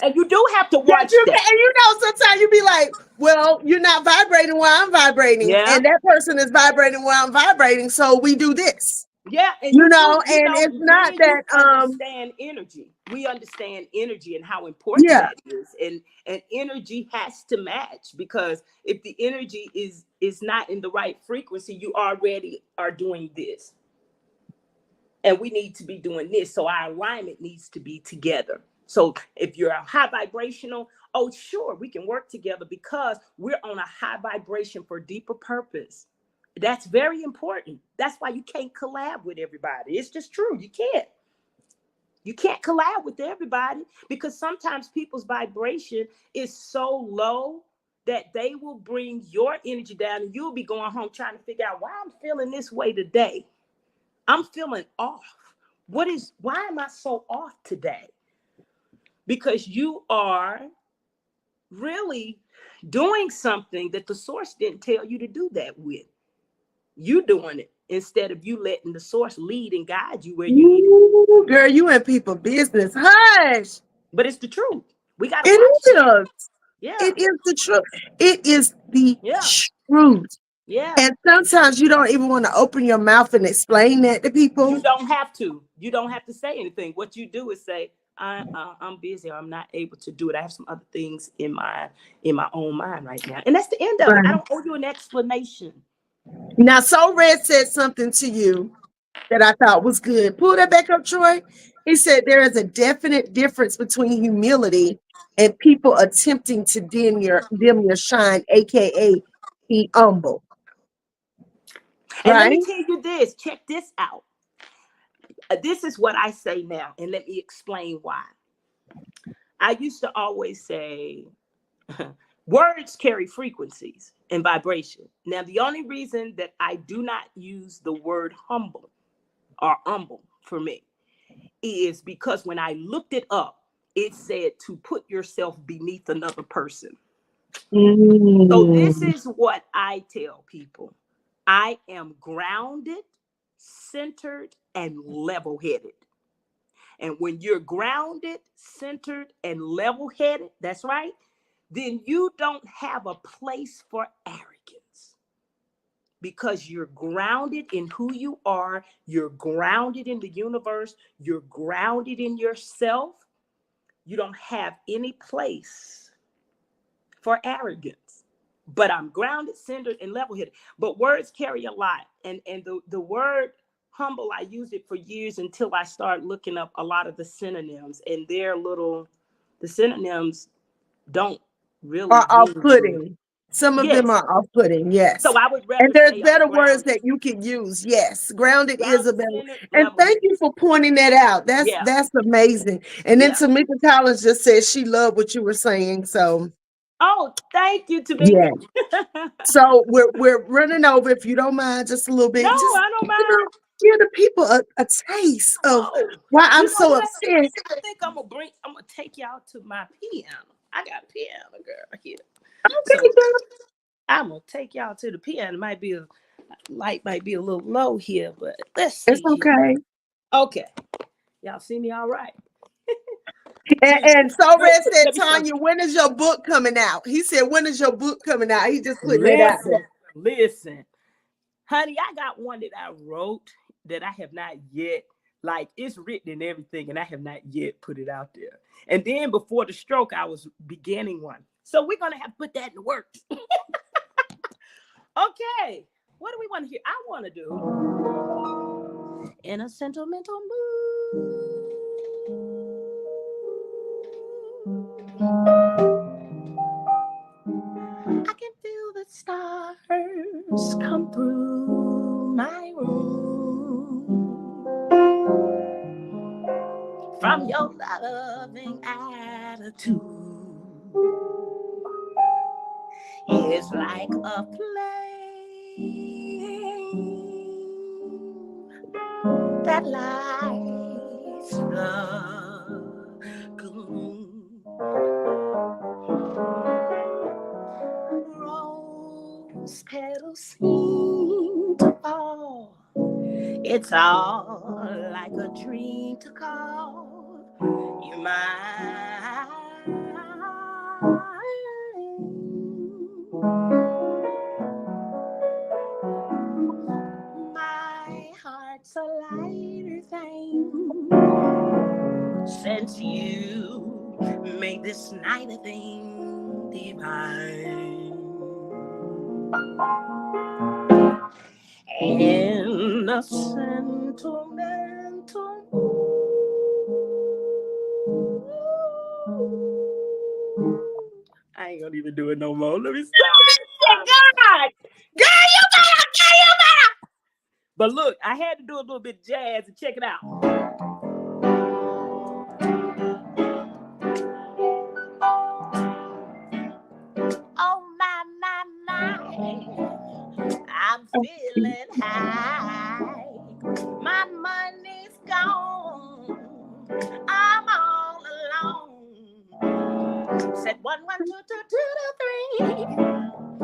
And you do have to watch that. And you know, sometimes you be like, well, you're not vibrating while I'm vibrating. Yeah. And that person is vibrating while I'm vibrating. So we do this. Yeah. And you know, it's not that understand energy. We understand energy and how important that is. And energy has to match, because if the energy is not in the right frequency, you already are doing this. And we need to be doing this. So our alignment needs to be together. So if you're a high vibrational, oh, sure, we can work together because we're on a high vibration for deeper purpose. That's very important. That's why you can't collab with everybody. It's just true. You can't. You can't collab with everybody, because sometimes people's vibration is so low that they will bring your energy down, and you'll be going home trying to figure out why I'm feeling this way today. I'm feeling off. Why am I so off today? Because you are really doing something that the source didn't tell you to do that with. You doing it instead of you letting the source lead and guide you where you need to. Girl, you in people business. Hush. But it's the truth. We got to watch it. Yeah. It is the truth. It is the truth. Yeah. And sometimes you don't even want to open your mouth and explain that to people. You don't have to. You don't have to say anything. What you do is say, I'm busy. I'm not able to do it. I have some other things in my own mind right now. And that's the end of it. I don't owe you an explanation. Now, So Red said something to you that I thought was good. Pull that back up, Troy. He said there is a definite difference between humility and people attempting to dim your shine, aka be humble. And let me tell you this. Check this out. This is what I say now, and let me explain why. I used to always say, words carry frequencies. and vibration. Now, the only reason that I do not use the word humble or humble for me is because when I looked it up, it said to put yourself beneath another person. So this is what I tell people. I am grounded, centered, and level-headed. And when you're grounded, centered, and level-headed, that's right, then you don't have a place for arrogance because you're grounded in who you are. You're grounded in the universe. You're grounded in yourself. You don't have any place for arrogance. But I'm grounded, centered, and level-headed. But words carry a lot. And the word humble, I used it for years until I started looking up a lot of the synonyms. And the synonyms don't really Are off-putting. Some of them yes. are off-putting, yes. So I would And rather there's say I'm better words grounded. that you can use. Yes, grounded is a better. Centered, And thank level-headed. you for pointing that out. That's amazing. And then Tamika Collins just said she loved what you were saying. So oh, thank you, Tamika. yeah. So we're running over. If you don't mind, just a little bit. No, Just I don't mind. give the people a taste of why I'm so upset. I think I'm gonna take y'all to my piano. I got a piano, girl, here. Okay, So I'm gonna take y'all to the piano. Might be a little low here, but let's see. It's okay. Okay, y'all see me all right? And So Red said, Tanya, when is your book coming out? He said, when is your book coming out? He just putting it out there. Listen, honey, I got one that I wrote that I have not yet, like it's written and everything, and I have not yet put it out there. And then before the stroke, I was beginning one. So we're gonna have to put that in the works. Okay, what do we want to hear? I want to do in a sentimental mood. I can feel the stars come through my room from your loving attitude. It's like a flame that lights the gloom. Rose petals seem to fall. It's all like a dream to call you mine. My heart's a lighter thing since you made this night a thing divine. In a sentimental mood. I ain't gonna even do it no more. Let me stop. God, girl, you better. But look, I had to do a little bit of jazz and check it out. Oh my, I'm feeling high. My money's gone. I'm all alone. Said 1, 1, 2, 2, 2, 2,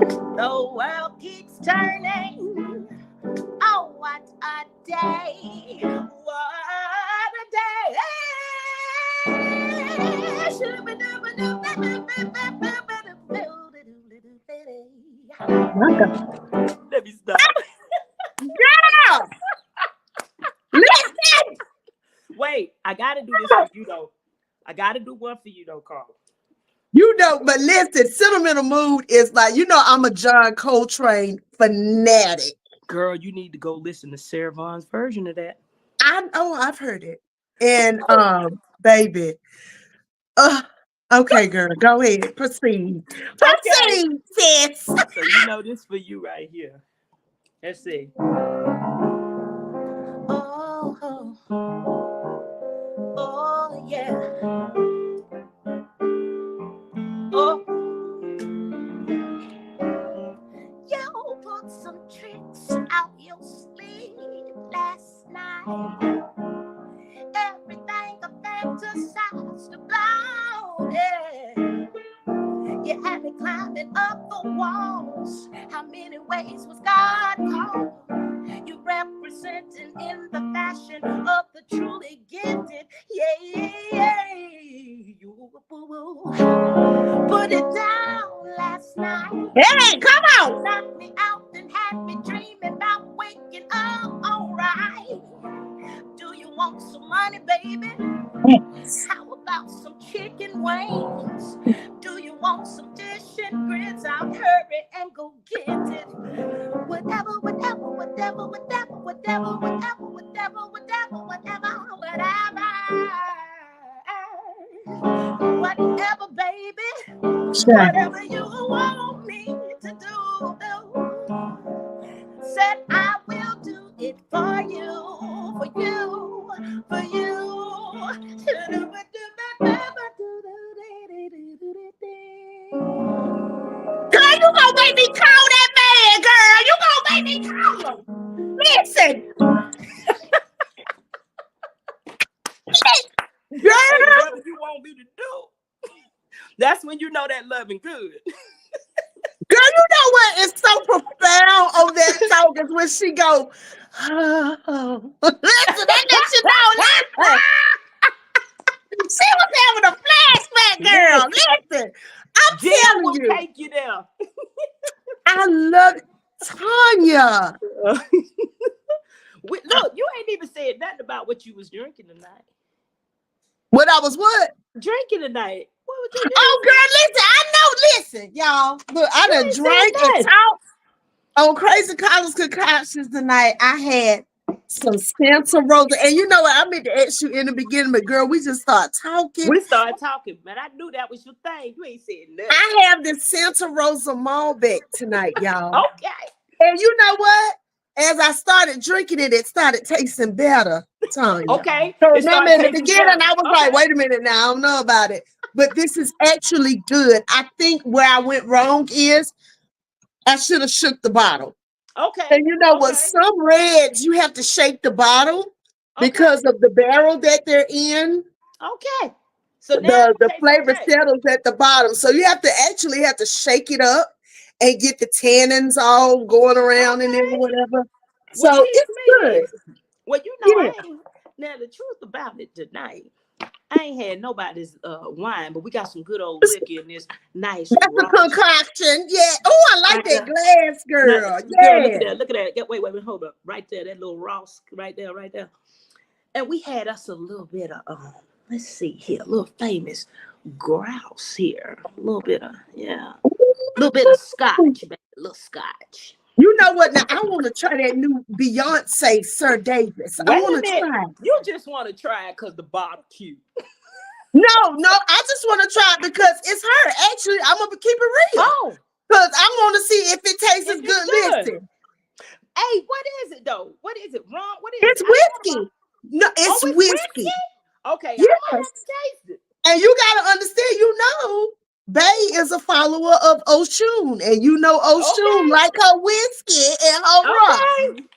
3. The world keeps turning. Oh, what a day. What a day. Let me stop. Girl! Listen! Wait, I gotta do this for you though. I gotta do one for you though, Carla. You know, but listen, sentimental mood is like, I'm a John Coltrane fanatic. Girl, you need to go listen to Sarah Vaughn's version of that. I've heard it. And baby. Okay, girl, go ahead. Proceed. Proceed, sis. So you know this for you right here. Let's see. Oh, yeah. Oh. night. Everything I fantasized about, yeah. You had me climbing up the walls. How many ways was God called? You representing in the fashion of the truly gifted. Yeah. You put it down last night. Hey, come on. Knocked me out and had me dreaming about waking up. All right. Do you want some money, baby? Yes. How about some chicken wings? Do you want some dish and grits? I'll hurry and go get it. Whatever. Whatever, baby. Sure. Whatever you want me to do. Said I will do it for you. Girl, you gonna make me call that man, girl. You gonna make me call him. Listen. Hey, Girl, whatever you want me to do. That's when you know that loving good. girl, you know what is so profound on that song is when she go, oh. Listen, that lets you know, listen. She was having a flashback, girl. Listen, I'm Jill telling will you, take you there. I love Tanya. Look, you ain't even said nothing about what you was drinking tonight. What I was what? Drinking tonight. What was you drinking? Oh, girl, listen, y'all. Look, I done ain't said drank and nothing. talked on Crazy Carla's concoctions tonight. I had some Santa Rosa, and you know what? I meant to ask you in the beginning, but girl, we just start talking. We started talking, man. I knew that was your thing. You ain't said nothing. I have the Santa Rosa Malbec tonight, y'all. Okay. And you know what? As I started drinking it, it started tasting better, Tanya. Okay. So It remember started in the tasting beginning, better. I was like, wait a minute now, I don't know about it. But this is actually good. I think where I went wrong is I should have shook the bottle. Okay. And you know what? Okay. Some reds, you have to shake the bottle because of the barrel that they're in. Okay. So now The it tastes flavor okay. settles at the bottom. So you have to shake it up and get the tannins all going around in there or whatever. So Well, it's good. Well, you know, Yeah. I ain't. Now the truth about it tonight, I ain't had nobody's wine, but we got some good old liquor in this nice. That's the concoction. Yeah. Oh, I like that glass, girl. Girl, Yeah. look at that. Wait, hold up. Right there, that little Ross, right there. And we had us a little bit of let's see here, a little famous grouse here. A little bit of scotch, baby. A little scotch. You know what? Now I want to try that new Beyonce Sir Davis. I want to try. You just want to try it because the bottle cute. No, I just want to try it because it's her. Actually, I'm gonna keep it real. Oh, because I want to see if it tastes as good. Listen. Hey, what is it though? What is it? Ron? What is it? It's whiskey. No, it's whiskey. Okay, yes. I have to taste it. And you gotta understand, Bay is a follower of Oshun, and Oshun like her whiskey and her rum.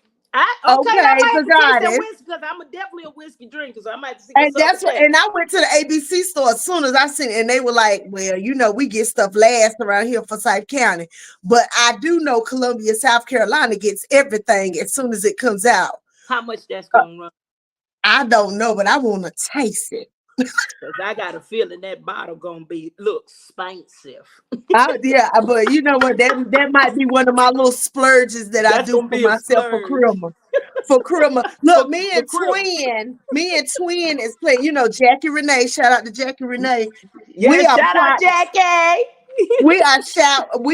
The goddess. Because I'm definitely a whiskey drinker, so I might see. And that's what. And I went to the ABC store as soon as I seen it, and they were like, "Well, we get stuff last around here for Forsyth County, but I do know Columbia, South Carolina gets everything as soon as it comes out." How much that's gonna run? I don't know, but I want to taste it. Because I got a feeling that bottle gonna be expensive. Yeah, but you know what? That might be one of my little splurges that I do for myself for Christmas. For Christmas. Look, me and Twin is playing. Jackie Renee. Shout out to Jackie Renee. Yeah, shout out Jackie. We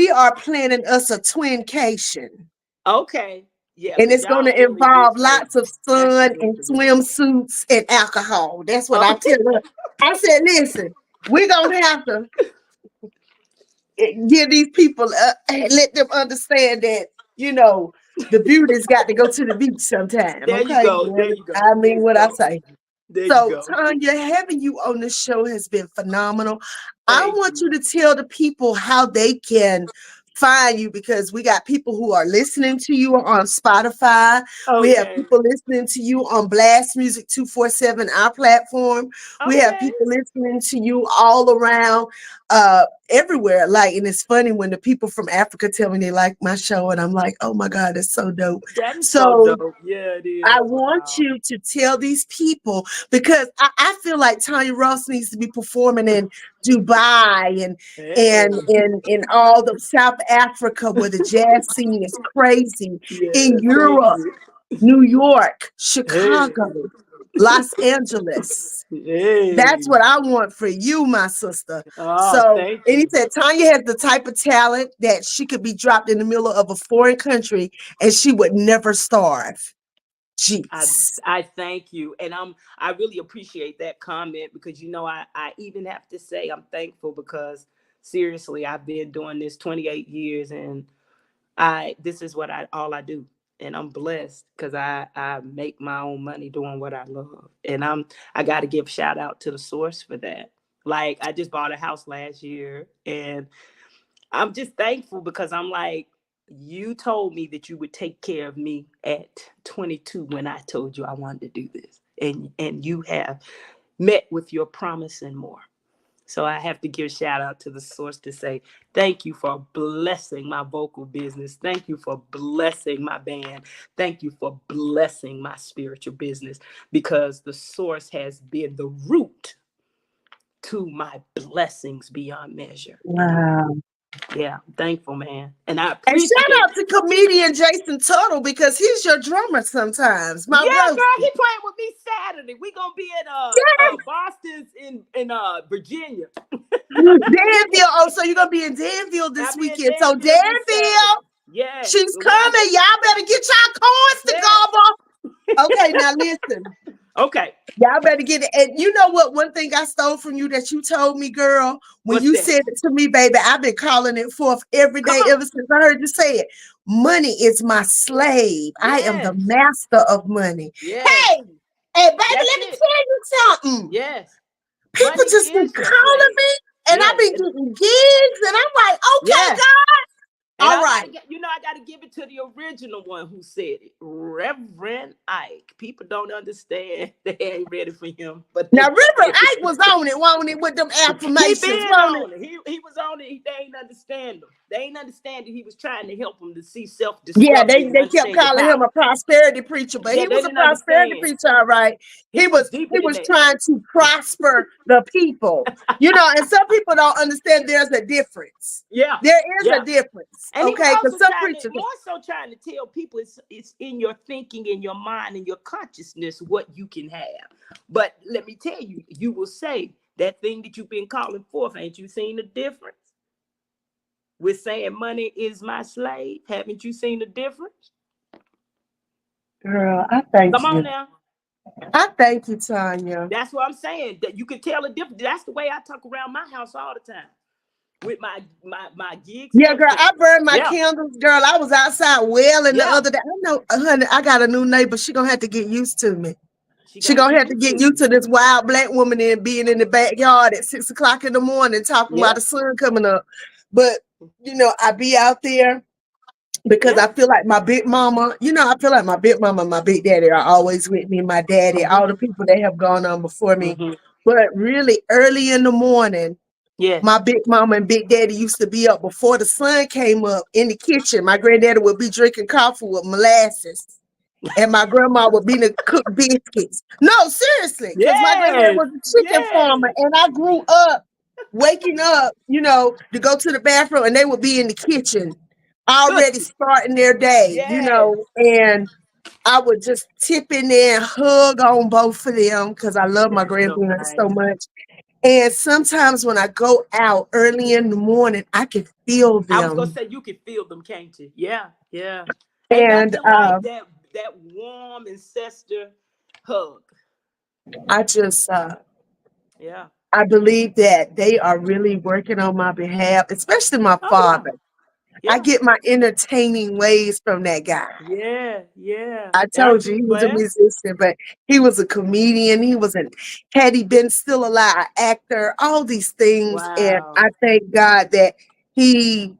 are planning us a twincation. Okay. Yeah, and it's going to involve lots of sun and swimsuits and alcohol. That's what I tell her. I said, listen, we're going to have to give these people, let them understand that, the beauty's got to go to the beach sometime. There you go. I mean what I say. So, Tanya, having you on the show has been phenomenal. I want you to tell the people how they can find you because we got people who are listening to you on Spotify. We have Okay. people listening to you on Blast Music 247, our platform. We have Okay. people listening to you all around, everywhere. Like, and it's funny when the people from Africa tell me they like my show, and I'm like, oh my God, it's so dope. That is so So dope. Yeah, it I is. want Wow. you to tell these people because I feel like Tanya Ross needs to be performing in Dubai Hey. and in all the South Africa where the jazz scene is crazy, in Yes, thank Europe, you. New York, Hey. Chicago, Los Angeles. That's Hey. what I want for you, my sister. Oh, So, thank and he you. said Tanya has the type of talent that she could be dropped in the middle of a foreign country and she would never starve. I Jeez. I thank you, and I really appreciate that comment because I even have to say I'm thankful because seriously I've been doing this 28 years and I this is what I all I do, and I'm blessed because I make my own money doing what I love, and I got to give shout out to the source for that. Like I just bought a house last year, and I'm just thankful because I'm like, you told me that you would take care of me at 22 when I told you I wanted to do this. And you have met with your promise and more. So I have to give shout out to the source to say thank you for blessing my vocal business. Thank you for blessing my band. Thank you for blessing my spiritual business because the source has been the root to my blessings beyond measure. And Wow. I'm thankful, man. And I And shout appreciate out to comedian Jason Tuttle because he's your drummer sometimes. My Yeah, roast. girl, he playing with me Saturday. We gonna be at Boston's in Virginia. Danville. Oh, so you're gonna be in Danville I'll this be in weekend. So Danville this Danville, Saturday. Yes. she's We'll be coming. Y'all better get y'all coins to yes. gobble. Okay, now listen. Okay. Y'all better get it. And you know what? One thing I stole from you that you told me, girl, when What's you that? said it to me, baby, I've been calling it forth every Come day on. ever since I heard you say it. Money is my slave. I am the Yes. master of money. Yes. Hey, hey, baby, That's let me it. tell you something. Yes. People Money just been is your calling slave. me, and I've Yes. been getting gigs, and I'm like, okay, Yes. God, And all I gotta right. get, I gotta give it to the original one who said it, Reverend Ike. People don't understand; they ain't ready for him, but Now, they River Ike was on it, wasn't it, with them he affirmations, been wasn't it? on it. He was on it. They ain't understand him. They ain't understand that he was trying to help them to see self Yeah, discovery and they kept understand your calling him power. a prosperity preacher, but Yeah, he they was a didn't prosperity understand. preacher, all right. He was deeper He than was that. trying to prosper the people, and some people don't understand there's a difference. Yeah, There is a yeah. difference, And he was okay? Because also some trying to, preachers, more so trying to tell people it's in your thinking, in your mind, in your consciousness what you can have. But let me tell you, you will say that thing that you've been calling forth. Ain't you seen the difference? With saying money is my slave. Haven't you seen the difference? girl, I thank Come on you. now. I thank you, Tanya. That's what I'm saying. That you can tell the difference. That's the way I talk around my house all the time. With my gigs and Yeah, girl, everything. I burned my Yeah. candles, girl. I was outside wailing the Yeah. other day. I know, honey, I got a new neighbor. She gonna have to get used to me. She She gonna gonna get have to used get to you. used to this wild black woman and being in the backyard at 6 o'clock in the morning talking about Yeah. the sun coming up. But I be out there because Yeah. I feel like my big mama, I feel like my big mama and my big daddy are always with me, my daddy, Mm-hmm. all the people that have gone on before me. Mm-hmm. But really early in the morning, Yes. my big mama and big daddy used to be up before the sun came up in the kitchen. My granddaddy would be drinking coffee with molasses. And my grandma would be to cook biscuits. No, seriously, because my granddad Yes. was a chicken farmer, Yes. and I grew up waking up, to go to the bathroom, and they would be in the kitchen already Cooking. starting their day, Yes. and I would just tip in there and hug on both of them because I love my That's so grandparents so nice. much. And sometimes when I go out early in the morning, I can feel I was gonna them. say you can feel them, can't you? Yeah, yeah. Ain't And nothing like that warm ancestor hug. I just Yeah. I believe that they are really working on my behalf, especially my Oh yeah. father. I Yeah. get my entertaining ways from that guy. Yeah. Yeah. I Aren't told you you he was a blessed? musician, but he was a comedian. Had he been still alive, actor, all these things. And Wow. I thank God that he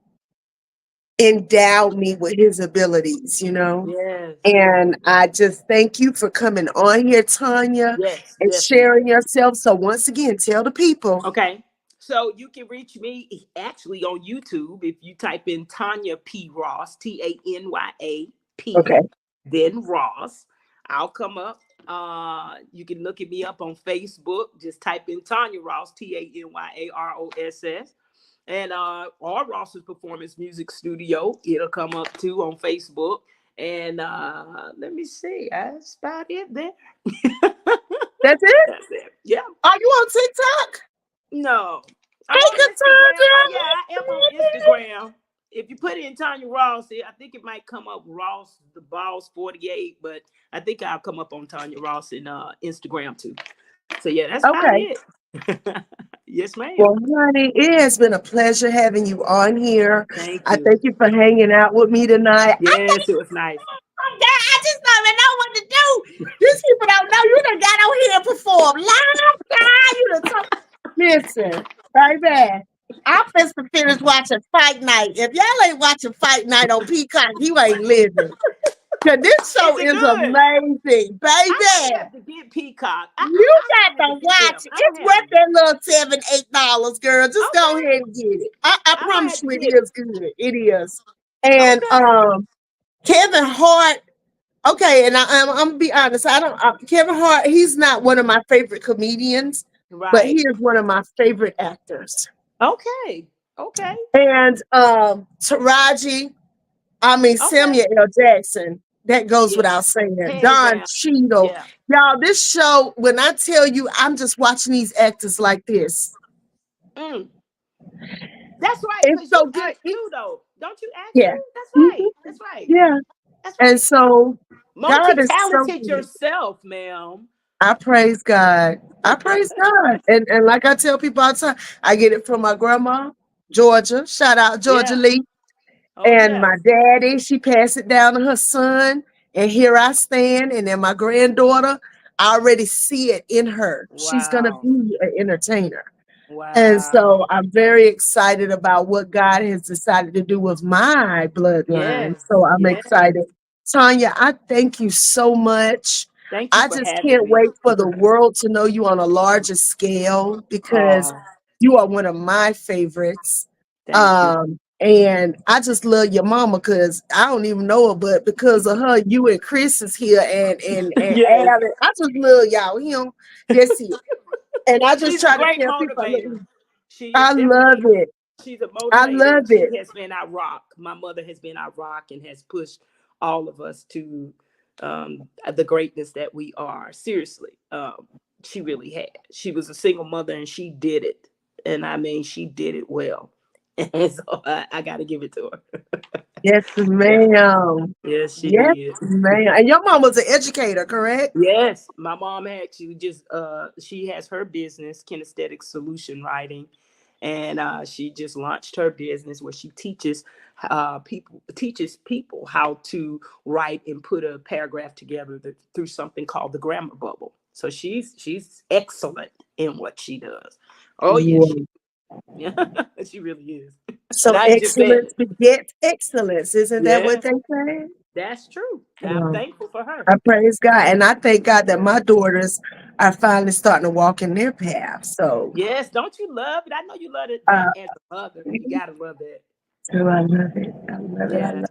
endowed me with his abilities, you know. Yes. And I just thank you for coming on here, Tanya, Yes, and definitely. sharing yourself. So once again, tell the people. Okay. So you can reach me actually on YouTube if you type in Tanya P. Ross, Okay. TanyP, then Ross. I'll come up. You can look at me up on Facebook. Just type in Tanya Ross, TanyARoss. And or Ross's Performance Music Studio. It'll come up too on Facebook. And let me see. That's about it there. That's it? That's it. Yeah. Are you on TikTok? No, I'm Hey, on good Instagram. Oh yeah, Tanya. I am on Instagram. If you put in Tanya Ross, I think it might come up Ross the Boss 48, but I think I'll come up on Tanya Ross in Instagram too. So yeah, that's about Okay. it. Yes, ma'am. Well, honey, it has been a pleasure having you on here. Thank I you. thank you for hanging out with me tonight. Yes, it was nice. I just don't even know what to do. These people don't know you done got on here and performed live, guy. You done talk. Listen, baby, I'm supposed to finish watching Fight Night. If y'all ain't watching Fight Night on Peacock, you ain't living. Cause this show Is it is good? amazing, I might baby. have to get Peacock. You I got might to have to get watch them. it. I It's don't have worth them. that little $7, $8, girl. Just go Okay, ahead and get it. I I might promise have to you it get them. is good. It is. And Okay, Kevin Hart. Okay, and I'm gonna be honest. I don't Kevin Hart. He's not one of my favorite comedians, but he right. is one of my favorite actors. Okay, okay, And Taraji, I mean okay. Samuel L. Jackson. That goes Yeah, without saying. hands Don down. Cheadle. Yeah. Y'all, this show. When I tell you, I'm just watching these actors like this. Mm. That's right, It's because so you good. act too, though. Don't you act Yeah. too? That's Mhm. right. That's right. Yeah. That's And right. so God is so Multi-talented good. yourself, ma'am. I praise God. I praise God. And like I tell people all the time, I get it from my grandma, Georgia. Shout out Georgia Yeah. Lee. Oh, And my yes. daddy, she passed it down to her son. And here I stand. And then my granddaughter, I already see it in her. She's gonna Wow. be an entertainer. And so Wow. I'm very excited about what God has decided to do with my bloodline. Yes. So I'm Yes. excited. Tanya, I thank you so much. Thank you I for just having can't me. wait for the world to know you on a larger scale because Oh, you are one of my favorites. thank you. And I just love your mama because I don't even know her, but because of her, you and Chris is here and Yes. Alan. I just love y'all. Him, that's it. And I just She's a try to great tell people, look, motivator. She is I love definitely, it. she's a I motivator, love and she it. has been our rock. My mother has been our rock and has pushed all of us to the greatness that we are. Seriously, she really had. She was a single mother and she did it. And I mean, she did it well. And so I got to give it to her. Yes, Yeah. ma'am. Yes, she Yes, did. ma'am. And your mom was an educator, correct? Yes, my mom actually just she has her business, kinesthetic solution writing, and she just launched her business where she teaches people how to write and put a paragraph together through something called the grammar bubble. So she's excellent in what she does. Oh yes, Yeah. yeah, she really is. And So I just said excellence it. begets excellence. Isn't that what Yes, they say? that's true. I'm Well, thankful for her. I praise God. And I thank God that my daughters are finally starting to walk in their path. So Yes, don't you love it? I know you love it, uh, as a mother. You gotta love it. so I love it. I love it. I Yes, love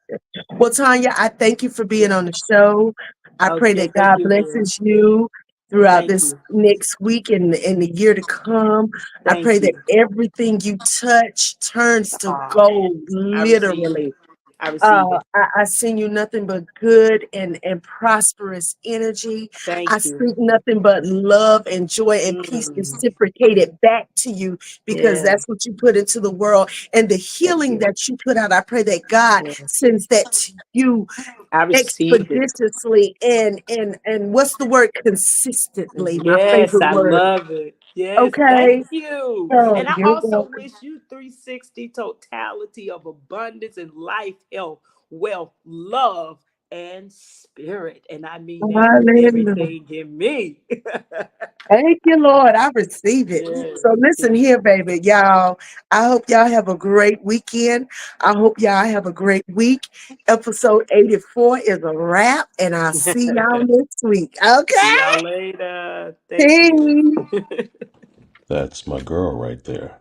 it. Well, Tanya, I thank you for being yes. on the show. I pray Okay, that thank God you, man. blesses you throughout Thank this you. next week and the year to come. I pray Thank that you. everything you touch turns to Ah, gold, I receive it. literally. I receive it. I send you nothing but good and prosperous energy. I Thank you. speak nothing but love and joy and peace Mm, reciprocated back to you because yeah, that's what you put into the world. And the thank healing you. that you put out, I pray that God Yeah, sends that to you I receive it. expeditiously and what's the word? Consistently, my Yes, favorite I word. love it. Yes, thank Okay. you. Oh, And I you're also welcome. wish you 360 totality of abundance and life, health, wealth, love, and spirit. And I mean that with Hallelujah. everything in me. Thank you, Lord. I receive it. Yes. So listen here, baby, y'all. I hope y'all have a great weekend. I hope y'all have a great week. Episode 84 is a wrap, and I'll see y'all next week. Okay? See y'all later. Thank Peace. you. That's my girl right there.